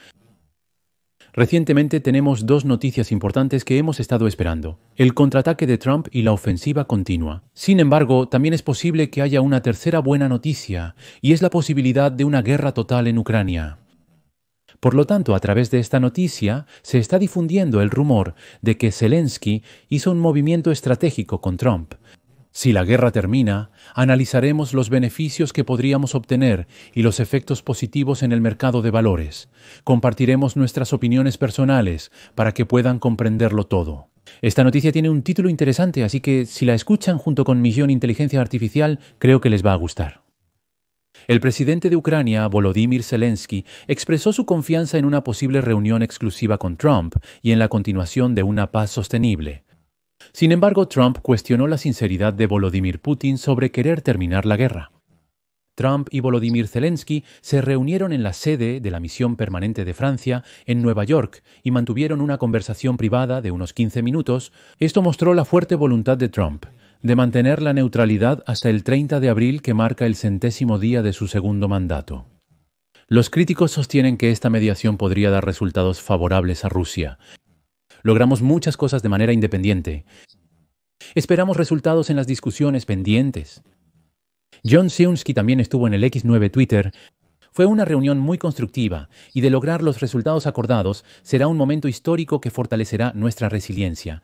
Recientemente tenemos 2 noticias importantes que hemos estado esperando: el contraataque de Trump y la ofensiva continua. Sin embargo, también es posible que haya una tercera buena noticia, y es la posibilidad de una guerra total en Ucrania. Por lo tanto, a través de esta noticia, se está difundiendo el rumor de que Zelensky hizo un movimiento estratégico con Trump. Si la guerra termina, analizaremos los beneficios que podríamos obtener y los efectos positivos en el mercado de valores. Compartiremos nuestras opiniones personales para que puedan comprenderlo todo. Esta noticia tiene un título interesante, así que si la escuchan junto con Misión Inteligencia Artificial, creo que les va a gustar. El presidente de Ucrania, Volodymyr Zelensky, expresó su confianza en una posible reunión exclusiva con Trump y en la continuación de una paz sostenible. Sin embargo, Trump cuestionó la sinceridad de Volodymyr Putin sobre querer terminar la guerra. Trump y Volodymyr Zelensky se reunieron en la sede de la Misión Permanente de Francia en Nueva York y mantuvieron una conversación privada de unos 15 minutos. Esto mostró la fuerte voluntad de Trump de mantener la neutralidad hasta el 30 de abril, que marca el 100º día de su segundo mandato. Los críticos sostienen que esta mediación podría dar resultados favorables a Rusia. Logramos muchas cosas de manera independiente. Esperamos resultados en las discusiones pendientes. John Siunsky también estuvo en el X9 Twitter. Fue una reunión muy constructiva y de lograr los resultados acordados será un momento histórico que fortalecerá nuestra resiliencia.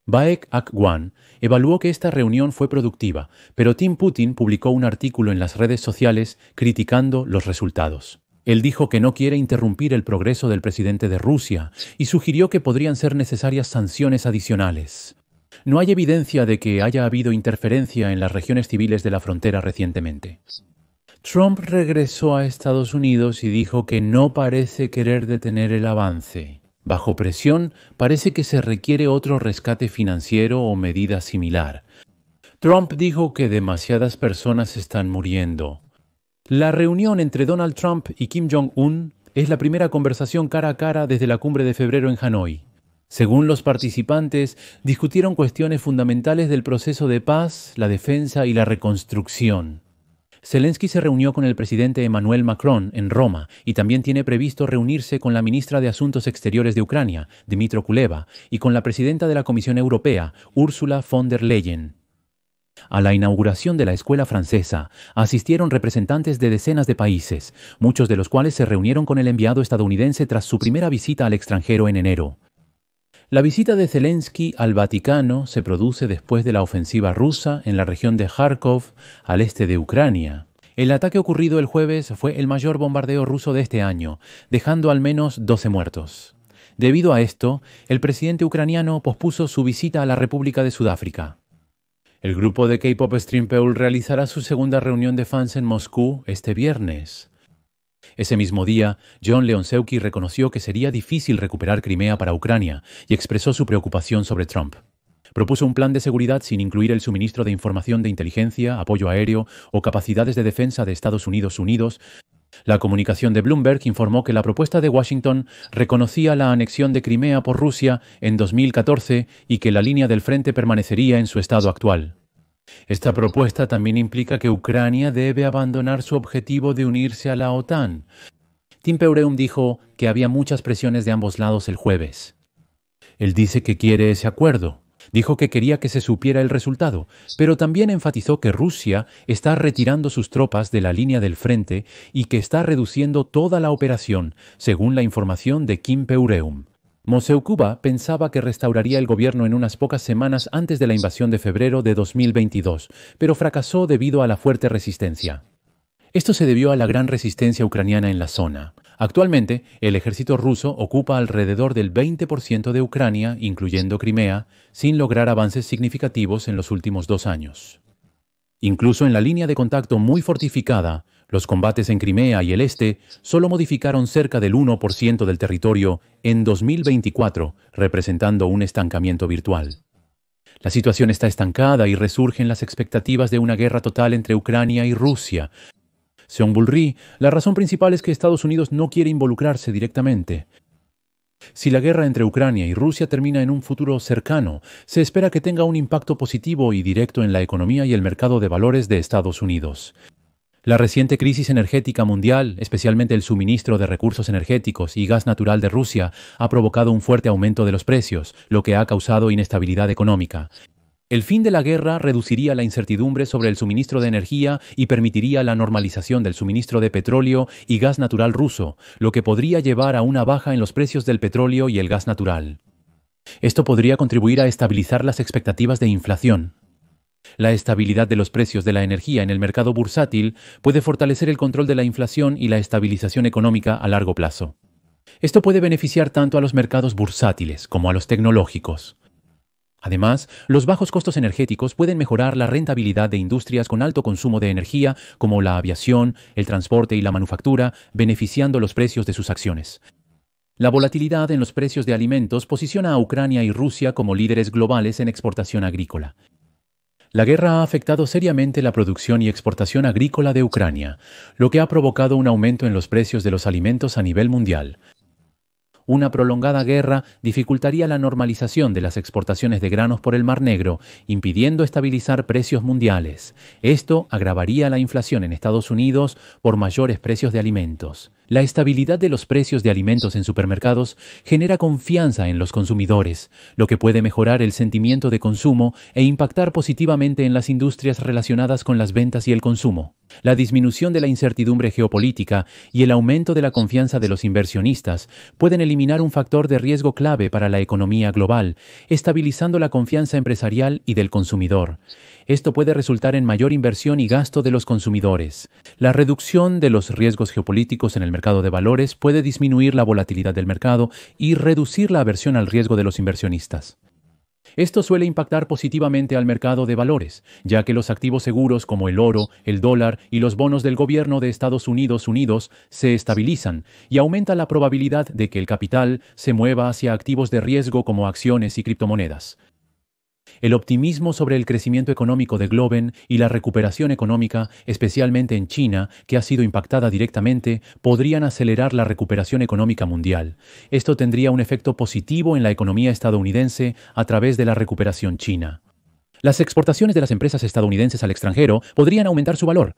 Baek Akwan evaluó que esta reunión fue productiva, pero Tim Putin publicó un artículo en las redes sociales criticando los resultados. Él dijo que no quiere interrumpir el progreso del presidente de Rusia y sugirió que podrían ser necesarias sanciones adicionales. No hay evidencia de que haya habido interferencia en las regiones civiles de la frontera recientemente. Trump regresó a Estados Unidos y dijo que no parece querer detener el avance. Bajo presión, parece que se requiere otro rescate financiero o medida similar. Trump dijo que demasiadas personas están muriendo. La reunión entre Donald Trump y Kim Jong-un es la primera conversación cara a cara desde la cumbre de febrero en Hanoi. Según los participantes, discutieron cuestiones fundamentales del proceso de paz, la defensa y la reconstrucción. Zelensky se reunió con el presidente Emmanuel Macron en Roma y también tiene previsto reunirse con la ministra de Asuntos Exteriores de Ucrania, Dmytro Kuleba, y con la presidenta de la Comisión Europea, Ursula von der Leyen. A la inauguración de la escuela francesa asistieron representantes de decenas de países, muchos de los cuales se reunieron con el enviado estadounidense tras su primera visita al extranjero en enero. La visita de Zelensky al Vaticano se produce después de la ofensiva rusa en la región de Kharkov, al este de Ucrania. El ataque ocurrido el jueves fue el mayor bombardeo ruso de este año, dejando al menos 12 muertos. Debido a esto, el presidente ucraniano pospuso su visita a la República de Sudáfrica. El grupo de K-pop Extreme Peul realizará su segunda reunión de fans en Moscú este viernes. Ese mismo día, John Leoncewski reconoció que sería difícil recuperar Crimea para Ucrania y expresó su preocupación sobre Trump. Propuso un plan de seguridad sin incluir el suministro de información de inteligencia, apoyo aéreo o capacidades de defensa de Estados Unidos unidos. La comunicación de Bloomberg informó que la propuesta de Washington reconocía la anexión de Crimea por Rusia en 2014 y que la línea del frente permanecería en su estado actual. Esta propuesta también implica que Ucrania debe abandonar su objetivo de unirse a la OTAN. Tim Peureum dijo que había muchas presiones de ambos lados el jueves. Él dice que quiere ese acuerdo. Dijo que quería que se supiera el resultado, pero también enfatizó que Rusia está retirando sus tropas de la línea del frente y que está reduciendo toda la operación, según la información de Kim Peureum. Moscú pensaba que restauraría el gobierno en unas pocas semanas antes de la invasión de febrero de 2022, pero fracasó debido a la fuerte resistencia. Esto se debió a la gran resistencia ucraniana en la zona. Actualmente, el ejército ruso ocupa alrededor del 20% de Ucrania, incluyendo Crimea, sin lograr avances significativos en los últimos 2 años. Incluso en la línea de contacto muy fortificada, los combates en Crimea y el este solo modificaron cerca del 1% del territorio en 2024, representando un estancamiento virtual. La situación está estancada y resurgen las expectativas de una guerra total entre Ucrania y Rusia. Según Bullrich, la razón principal es que Estados Unidos no quiere involucrarse directamente. Si la guerra entre Ucrania y Rusia termina en un futuro cercano, se espera que tenga un impacto positivo y directo en la economía y el mercado de valores de Estados Unidos. La reciente crisis energética mundial, especialmente el suministro de recursos energéticos y gas natural de Rusia, ha provocado un fuerte aumento de los precios, lo que ha causado inestabilidad económica. El fin de la guerra reduciría la incertidumbre sobre el suministro de energía y permitiría la normalización del suministro de petróleo y gas natural ruso, lo que podría llevar a una baja en los precios del petróleo y el gas natural. Esto podría contribuir a estabilizar las expectativas de inflación. La estabilidad de los precios de la energía en el mercado bursátil puede fortalecer el control de la inflación y la estabilización económica a largo plazo. Esto puede beneficiar tanto a los mercados bursátiles como a los tecnológicos. Además, los bajos costos energéticos pueden mejorar la rentabilidad de industrias con alto consumo de energía, como la aviación, el transporte y la manufactura, beneficiando los precios de sus acciones. La volatilidad en los precios de alimentos posiciona a Ucrania y Rusia como líderes globales en exportación agrícola. La guerra ha afectado seriamente la producción y exportación agrícola de Ucrania, lo que ha provocado un aumento en los precios de los alimentos a nivel mundial. Una prolongada guerra dificultaría la normalización de las exportaciones de granos por el Mar Negro, impidiendo estabilizar precios mundiales. Esto agravaría la inflación en Estados Unidos por mayores precios de alimentos. La estabilidad de los precios de alimentos en supermercados genera confianza en los consumidores, lo que puede mejorar el sentimiento de consumo e impactar positivamente en las industrias relacionadas con las ventas y el consumo. La disminución de la incertidumbre geopolítica y el aumento de la confianza de los inversionistas pueden eliminar un factor de riesgo clave para la economía global, estabilizando la confianza empresarial y del consumidor. Esto puede resultar en mayor inversión y gasto de los consumidores. La reducción de los riesgos geopolíticos en el mercado de valores puede disminuir la volatilidad del mercado y reducir la aversión al riesgo de los inversionistas. Esto suele impactar positivamente al mercado de valores, ya que los activos seguros como el oro, el dólar y los bonos del gobierno de Estados Unidos se estabilizan y aumenta la probabilidad de que el capital se mueva hacia activos de riesgo como acciones y criptomonedas. El optimismo sobre el crecimiento económico de Globen y la recuperación económica, especialmente en China, que ha sido impactada directamente, podrían acelerar la recuperación económica mundial. Esto tendría un efecto positivo en la economía estadounidense a través de la recuperación china. Las exportaciones de las empresas estadounidenses al extranjero podrían aumentar su valor.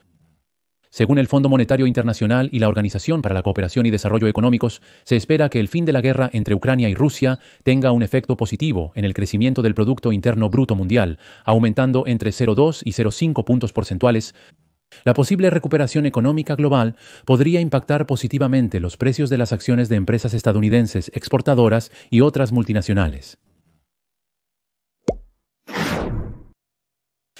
Según el Fondo Monetario Internacional y la Organización para la Cooperación y Desarrollo Económicos, se espera que el fin de la guerra entre Ucrania y Rusia tenga un efecto positivo en el crecimiento del Producto Interno Bruto Mundial, aumentando entre 0,2 y 0,5 puntos porcentuales. La posible recuperación económica global podría impactar positivamente los precios de las acciones de empresas estadounidenses exportadoras y otras multinacionales.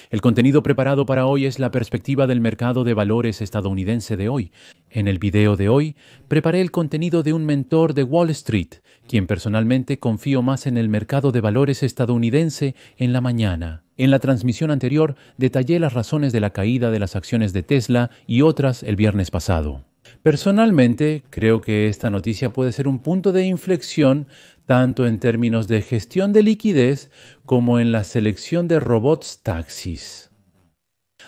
El contenido preparado para hoy es la perspectiva del mercado de valores estadounidense de hoy. En el video de hoy, preparé el contenido de un mentor de Wall Street, quien personalmente confío más en el mercado de valores estadounidense en la mañana. En la transmisión anterior, detallé las razones de la caída de las acciones de Tesla y otras el viernes pasado. Personalmente, creo que esta noticia puede ser un punto de inflexión tanto en términos de gestión de liquidez como en la selección de robots taxis.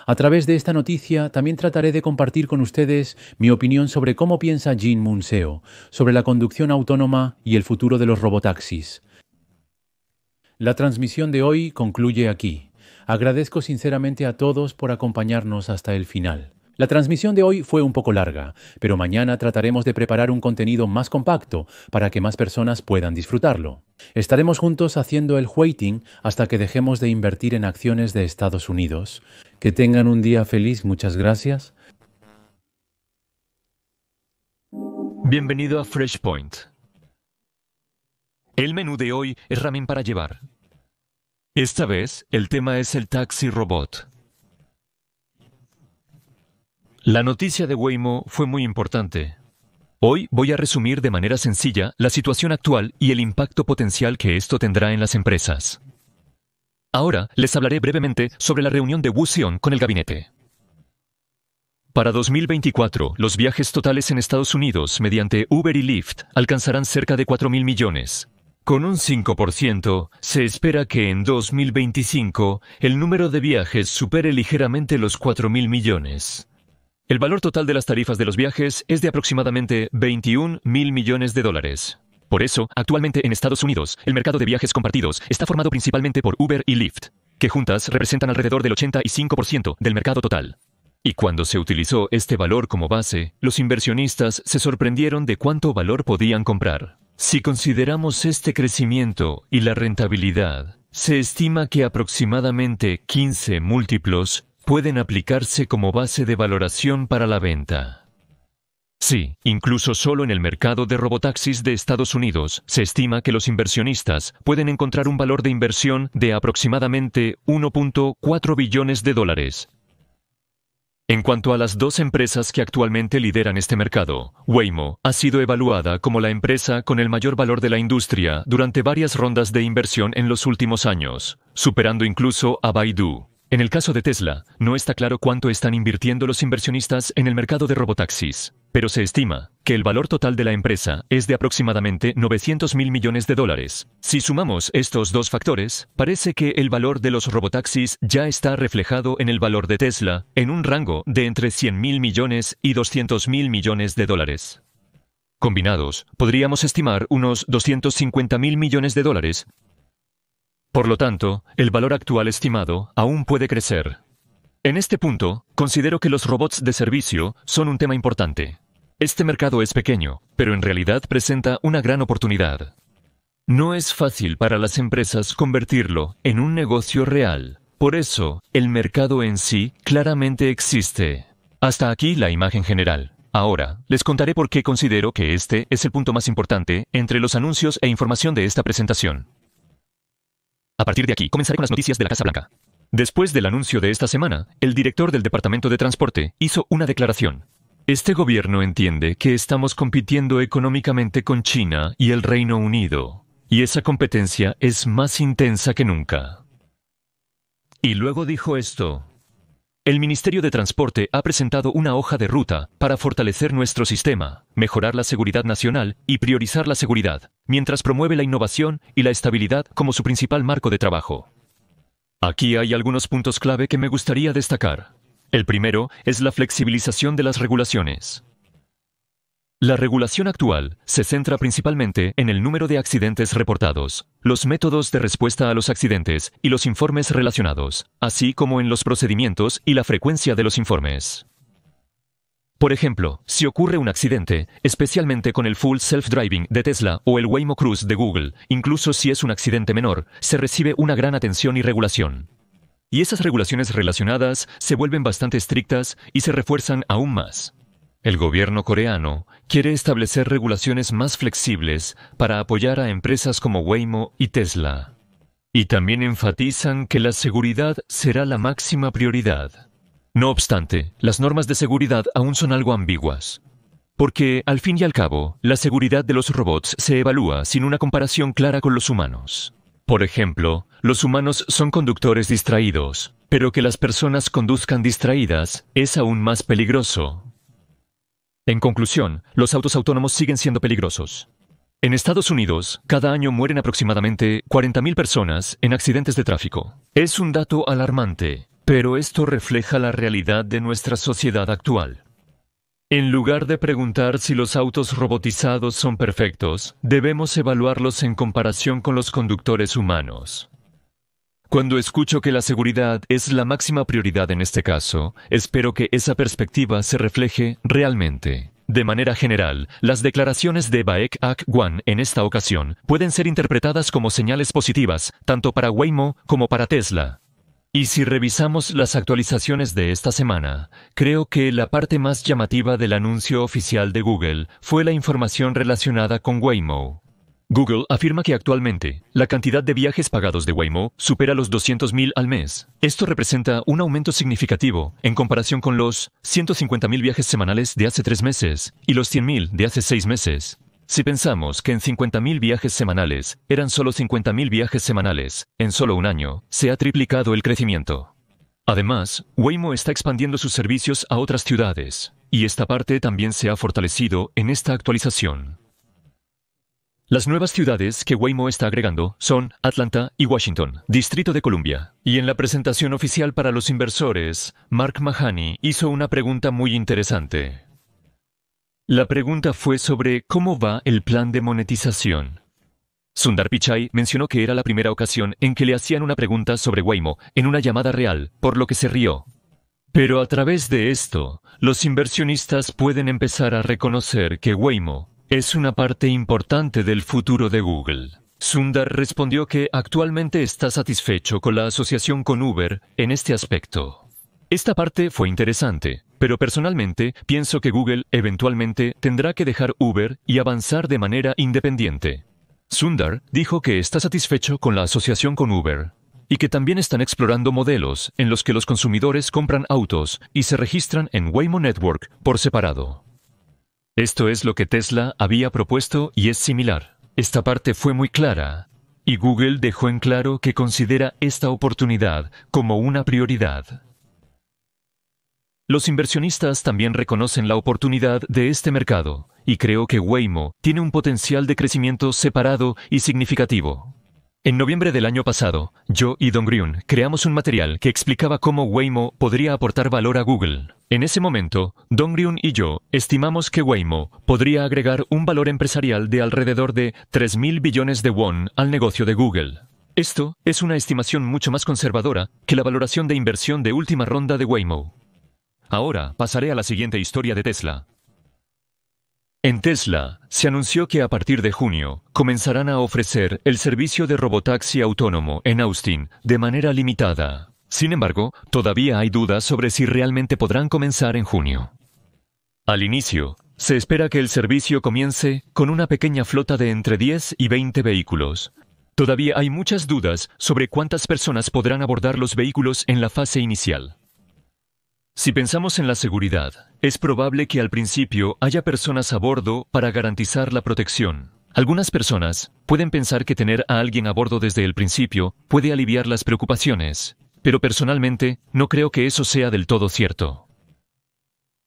A través de esta noticia también trataré de compartir con ustedes mi opinión sobre cómo piensa Jin Munseo sobre la conducción autónoma y el futuro de los robotaxis. La transmisión de hoy concluye aquí. Agradezco sinceramente a todos por acompañarnos hasta el final. La transmisión de hoy fue un poco larga, pero mañana trataremos de preparar un contenido más compacto para que más personas puedan disfrutarlo. Estaremos juntos haciendo el waiting hasta que dejemos de invertir en acciones de Estados Unidos. Que tengan un día feliz, muchas gracias. Bienvenido a FreshPoint. El menú de hoy es ramen para llevar. Esta vez, el tema es el taxi robot. La noticia de Waymo fue muy importante. Hoy voy a resumir de manera sencilla la situación actual y el impacto potencial que esto tendrá en las empresas. Ahora les hablaré brevemente sobre la reunión de Wusion con el gabinete. Para 2024, los viajes totales en Estados Unidos mediante Uber y Lyft alcanzarán cerca de 4.000 millones. Con un 5%, se espera que en 2025 el número de viajes supere ligeramente los 4.000 millones. El valor total de las tarifas de los viajes es de aproximadamente 21.000 millones de dólares. Por eso, actualmente en Estados Unidos, el mercado de viajes compartidos está formado principalmente por Uber y Lyft, que juntas representan alrededor del 85% del mercado total. Y cuando se utilizó este valor como base, los inversionistas se sorprendieron de cuánto valor podían comprar. Si consideramos este crecimiento y la rentabilidad, se estima que aproximadamente 15 múltiplos pueden aplicarse como base de valoración para la venta. Sí, incluso solo en el mercado de robotaxis de Estados Unidos, se estima que los inversionistas pueden encontrar un valor de inversión de aproximadamente 1.4 billones de dólares. En cuanto a las dos empresas que actualmente lideran este mercado, Waymo ha sido evaluada como la empresa con el mayor valor de la industria durante varias rondas de inversión en los últimos años, superando incluso a Baidu. En el caso de Tesla, no está claro cuánto están invirtiendo los inversionistas en el mercado de robotaxis, pero se estima que el valor total de la empresa es de aproximadamente 900.000 millones de dólares. Si sumamos estos dos factores, parece que el valor de los robotaxis ya está reflejado en el valor de Tesla, en un rango de entre 100.000 millones y 200.000 millones de dólares. Combinados, podríamos estimar unos 250.000 millones de dólares. Por lo tanto, el valor actual estimado aún puede crecer. En este punto, considero que los robots de servicio son un tema importante. Este mercado es pequeño, pero en realidad presenta una gran oportunidad. No es fácil para las empresas convertirlo en un negocio real. Por eso, el mercado en sí claramente existe. Hasta aquí la imagen general. Ahora, les contaré por qué considero que este es el punto más importante entre los anuncios e información de esta presentación. A partir de aquí, comenzaré con las noticias de la Casa Blanca. Después del anuncio de esta semana, el director del Departamento de Transporte hizo una declaración. Este gobierno entiende que estamos compitiendo económicamente con China y el Reino Unido, y esa competencia es más intensa que nunca. Y luego dijo esto. El Ministerio de Transporte ha presentado una hoja de ruta para fortalecer nuestro sistema, mejorar la seguridad nacional y priorizar la seguridad, mientras promueve la innovación y la estabilidad como su principal marco de trabajo. Aquí hay algunos puntos clave que me gustaría destacar. El primero es la flexibilización de las regulaciones. La regulación actual se centra principalmente en el número de accidentes reportados, los métodos de respuesta a los accidentes y los informes relacionados, así como en los procedimientos y la frecuencia de los informes. Por ejemplo, si ocurre un accidente, especialmente con el Full Self-Driving de Tesla o el Waymo Cruise de Google, incluso si es un accidente menor, se recibe una gran atención y regulación. Y esas regulaciones relacionadas se vuelven bastante estrictas y se refuerzan aún más. El gobierno coreano quiere establecer regulaciones más flexibles para apoyar a empresas como Waymo y Tesla. Y también enfatizan que la seguridad será la máxima prioridad. No obstante, las normas de seguridad aún son algo ambiguas. Porque, al fin y al cabo, la seguridad de los robots se evalúa sin una comparación clara con los humanos. Por ejemplo, los humanos son conductores distraídos, pero que las personas conduzcan distraídas es aún más peligroso. En conclusión, los autos autónomos siguen siendo peligrosos. En Estados Unidos, cada año mueren aproximadamente 40.000 personas en accidentes de tráfico. Es un dato alarmante, pero esto refleja la realidad de nuestra sociedad actual. En lugar de preguntar si los autos robotizados son perfectos, debemos evaluarlos en comparación con los conductores humanos. Cuando escucho que la seguridad es la máxima prioridad en este caso, espero que esa perspectiva se refleje realmente. De manera general, las declaraciones de Baek Ak-wan en esta ocasión pueden ser interpretadas como señales positivas, tanto para Waymo como para Tesla. Y si revisamos las actualizaciones de esta semana, creo que la parte más llamativa del anuncio oficial de Google fue la información relacionada con Waymo. Google afirma que actualmente la cantidad de viajes pagados de Waymo supera los 200.000 al mes. Esto representa un aumento significativo en comparación con los 150.000 viajes semanales de hace 3 meses y los 100.000 de hace 6 meses. Si pensamos que en 50.000 viajes semanales eran solo 50.000 viajes semanales, en solo un año, se ha triplicado el crecimiento. Además, Waymo está expandiendo sus servicios a otras ciudades, y esta parte también se ha fortalecido en esta actualización. Las nuevas ciudades que Waymo está agregando son Atlanta y Washington, Distrito de Columbia. Y en la presentación oficial para los inversores, Mark Mahoney hizo una pregunta muy interesante. La pregunta fue sobre cómo va el plan de monetización. Sundar Pichai mencionó que era la primera ocasión en que le hacían una pregunta sobre Waymo en una llamada real, por lo que se rió. Pero a través de esto, los inversionistas pueden empezar a reconocer que Waymo es una parte importante del futuro de Google. Sundar respondió que actualmente está satisfecho con la asociación con Uber en este aspecto. Esta parte fue interesante, pero personalmente pienso que Google eventualmente tendrá que dejar Uber y avanzar de manera independiente. Sundar dijo que está satisfecho con la asociación con Uber y que también están explorando modelos en los que los consumidores compran autos y se registran en Waymo Network por separado. Esto es lo que Tesla había propuesto y es similar. Esta parte fue muy clara, y Google dejó en claro que considera esta oportunidad como una prioridad. Los inversionistas también reconocen la oportunidad de este mercado, y creo que Waymo tiene un potencial de crecimiento separado y significativo. En noviembre del año pasado, yo y Don Gruen creamos un material que explicaba cómo Waymo podría aportar valor a Google. En ese momento, Don Gruen y yo estimamos que Waymo podría agregar un valor empresarial de alrededor de 3.000 billones de won al negocio de Google. Esto es una estimación mucho más conservadora que la valoración de inversión de última ronda de Waymo. Ahora pasaré a la siguiente historia de Tesla. En Tesla, se anunció que a partir de junio comenzarán a ofrecer el servicio de robotaxi autónomo en Austin de manera limitada. Sin embargo, todavía hay dudas sobre si realmente podrán comenzar en junio. Al inicio, se espera que el servicio comience con una pequeña flota de entre 10 y 20 vehículos. Todavía hay muchas dudas sobre cuántas personas podrán abordar los vehículos en la fase inicial. Si pensamos en la seguridad, es probable que al principio haya personas a bordo para garantizar la protección. Algunas personas pueden pensar que tener a alguien a bordo desde el principio puede aliviar las preocupaciones, pero personalmente no creo que eso sea del todo cierto.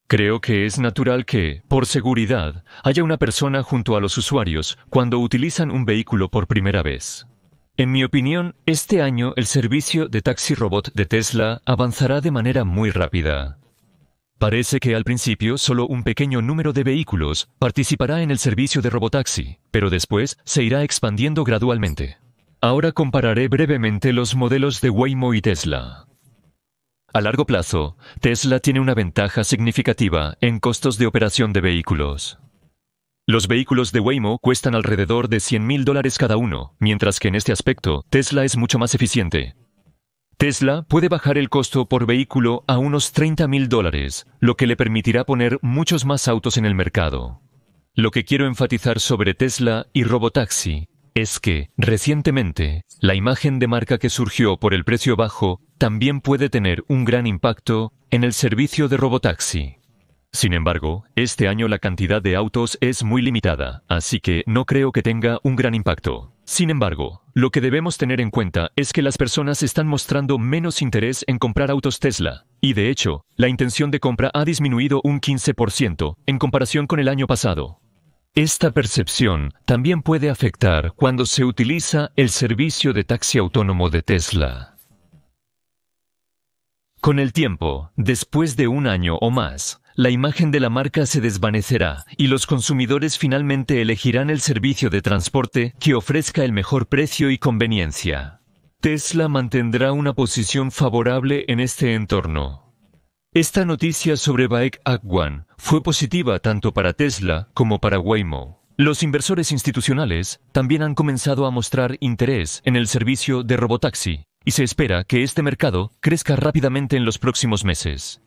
Creo que es natural que, por seguridad, haya una persona junto a los usuarios cuando utilizan un vehículo por primera vez. En mi opinión, este año el servicio de taxi robot de Tesla avanzará de manera muy rápida. Parece que al principio solo un pequeño número de vehículos participará en el servicio de robotaxi, pero después se irá expandiendo gradualmente. Ahora compararé brevemente los modelos de Waymo y Tesla. A largo plazo, Tesla tiene una ventaja significativa en costos de operación de vehículos. Los vehículos de Waymo cuestan alrededor de $100.000 cada uno, mientras que en este aspecto, Tesla es mucho más eficiente. Tesla puede bajar el costo por vehículo a unos $30.000, lo que le permitirá poner muchos más autos en el mercado. Lo que quiero enfatizar sobre Tesla y robotaxi es que, recientemente, la imagen de marca que surgió por el precio bajo también puede tener un gran impacto en el servicio de robotaxi. Sin embargo, este año la cantidad de autos es muy limitada, así que no creo que tenga un gran impacto. Sin embargo, lo que debemos tener en cuenta es que las personas están mostrando menos interés en comprar autos Tesla, y de hecho, la intención de compra ha disminuido un 15% en comparación con el año pasado. Esta percepción también puede afectar cuando se utiliza el servicio de taxi autónomo de Tesla. Con el tiempo, después de un año o más, la imagen de la marca se desvanecerá y los consumidores finalmente elegirán el servicio de transporte que ofrezca el mejor precio y conveniencia. Tesla mantendrá una posición favorable en este entorno. Esta noticia sobre Baek Akwan fue positiva tanto para Tesla como para Waymo. Los inversores institucionales también han comenzado a mostrar interés en el servicio de robotaxi y se espera que este mercado crezca rápidamente en los próximos meses.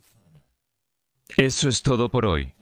Eso es todo por hoy.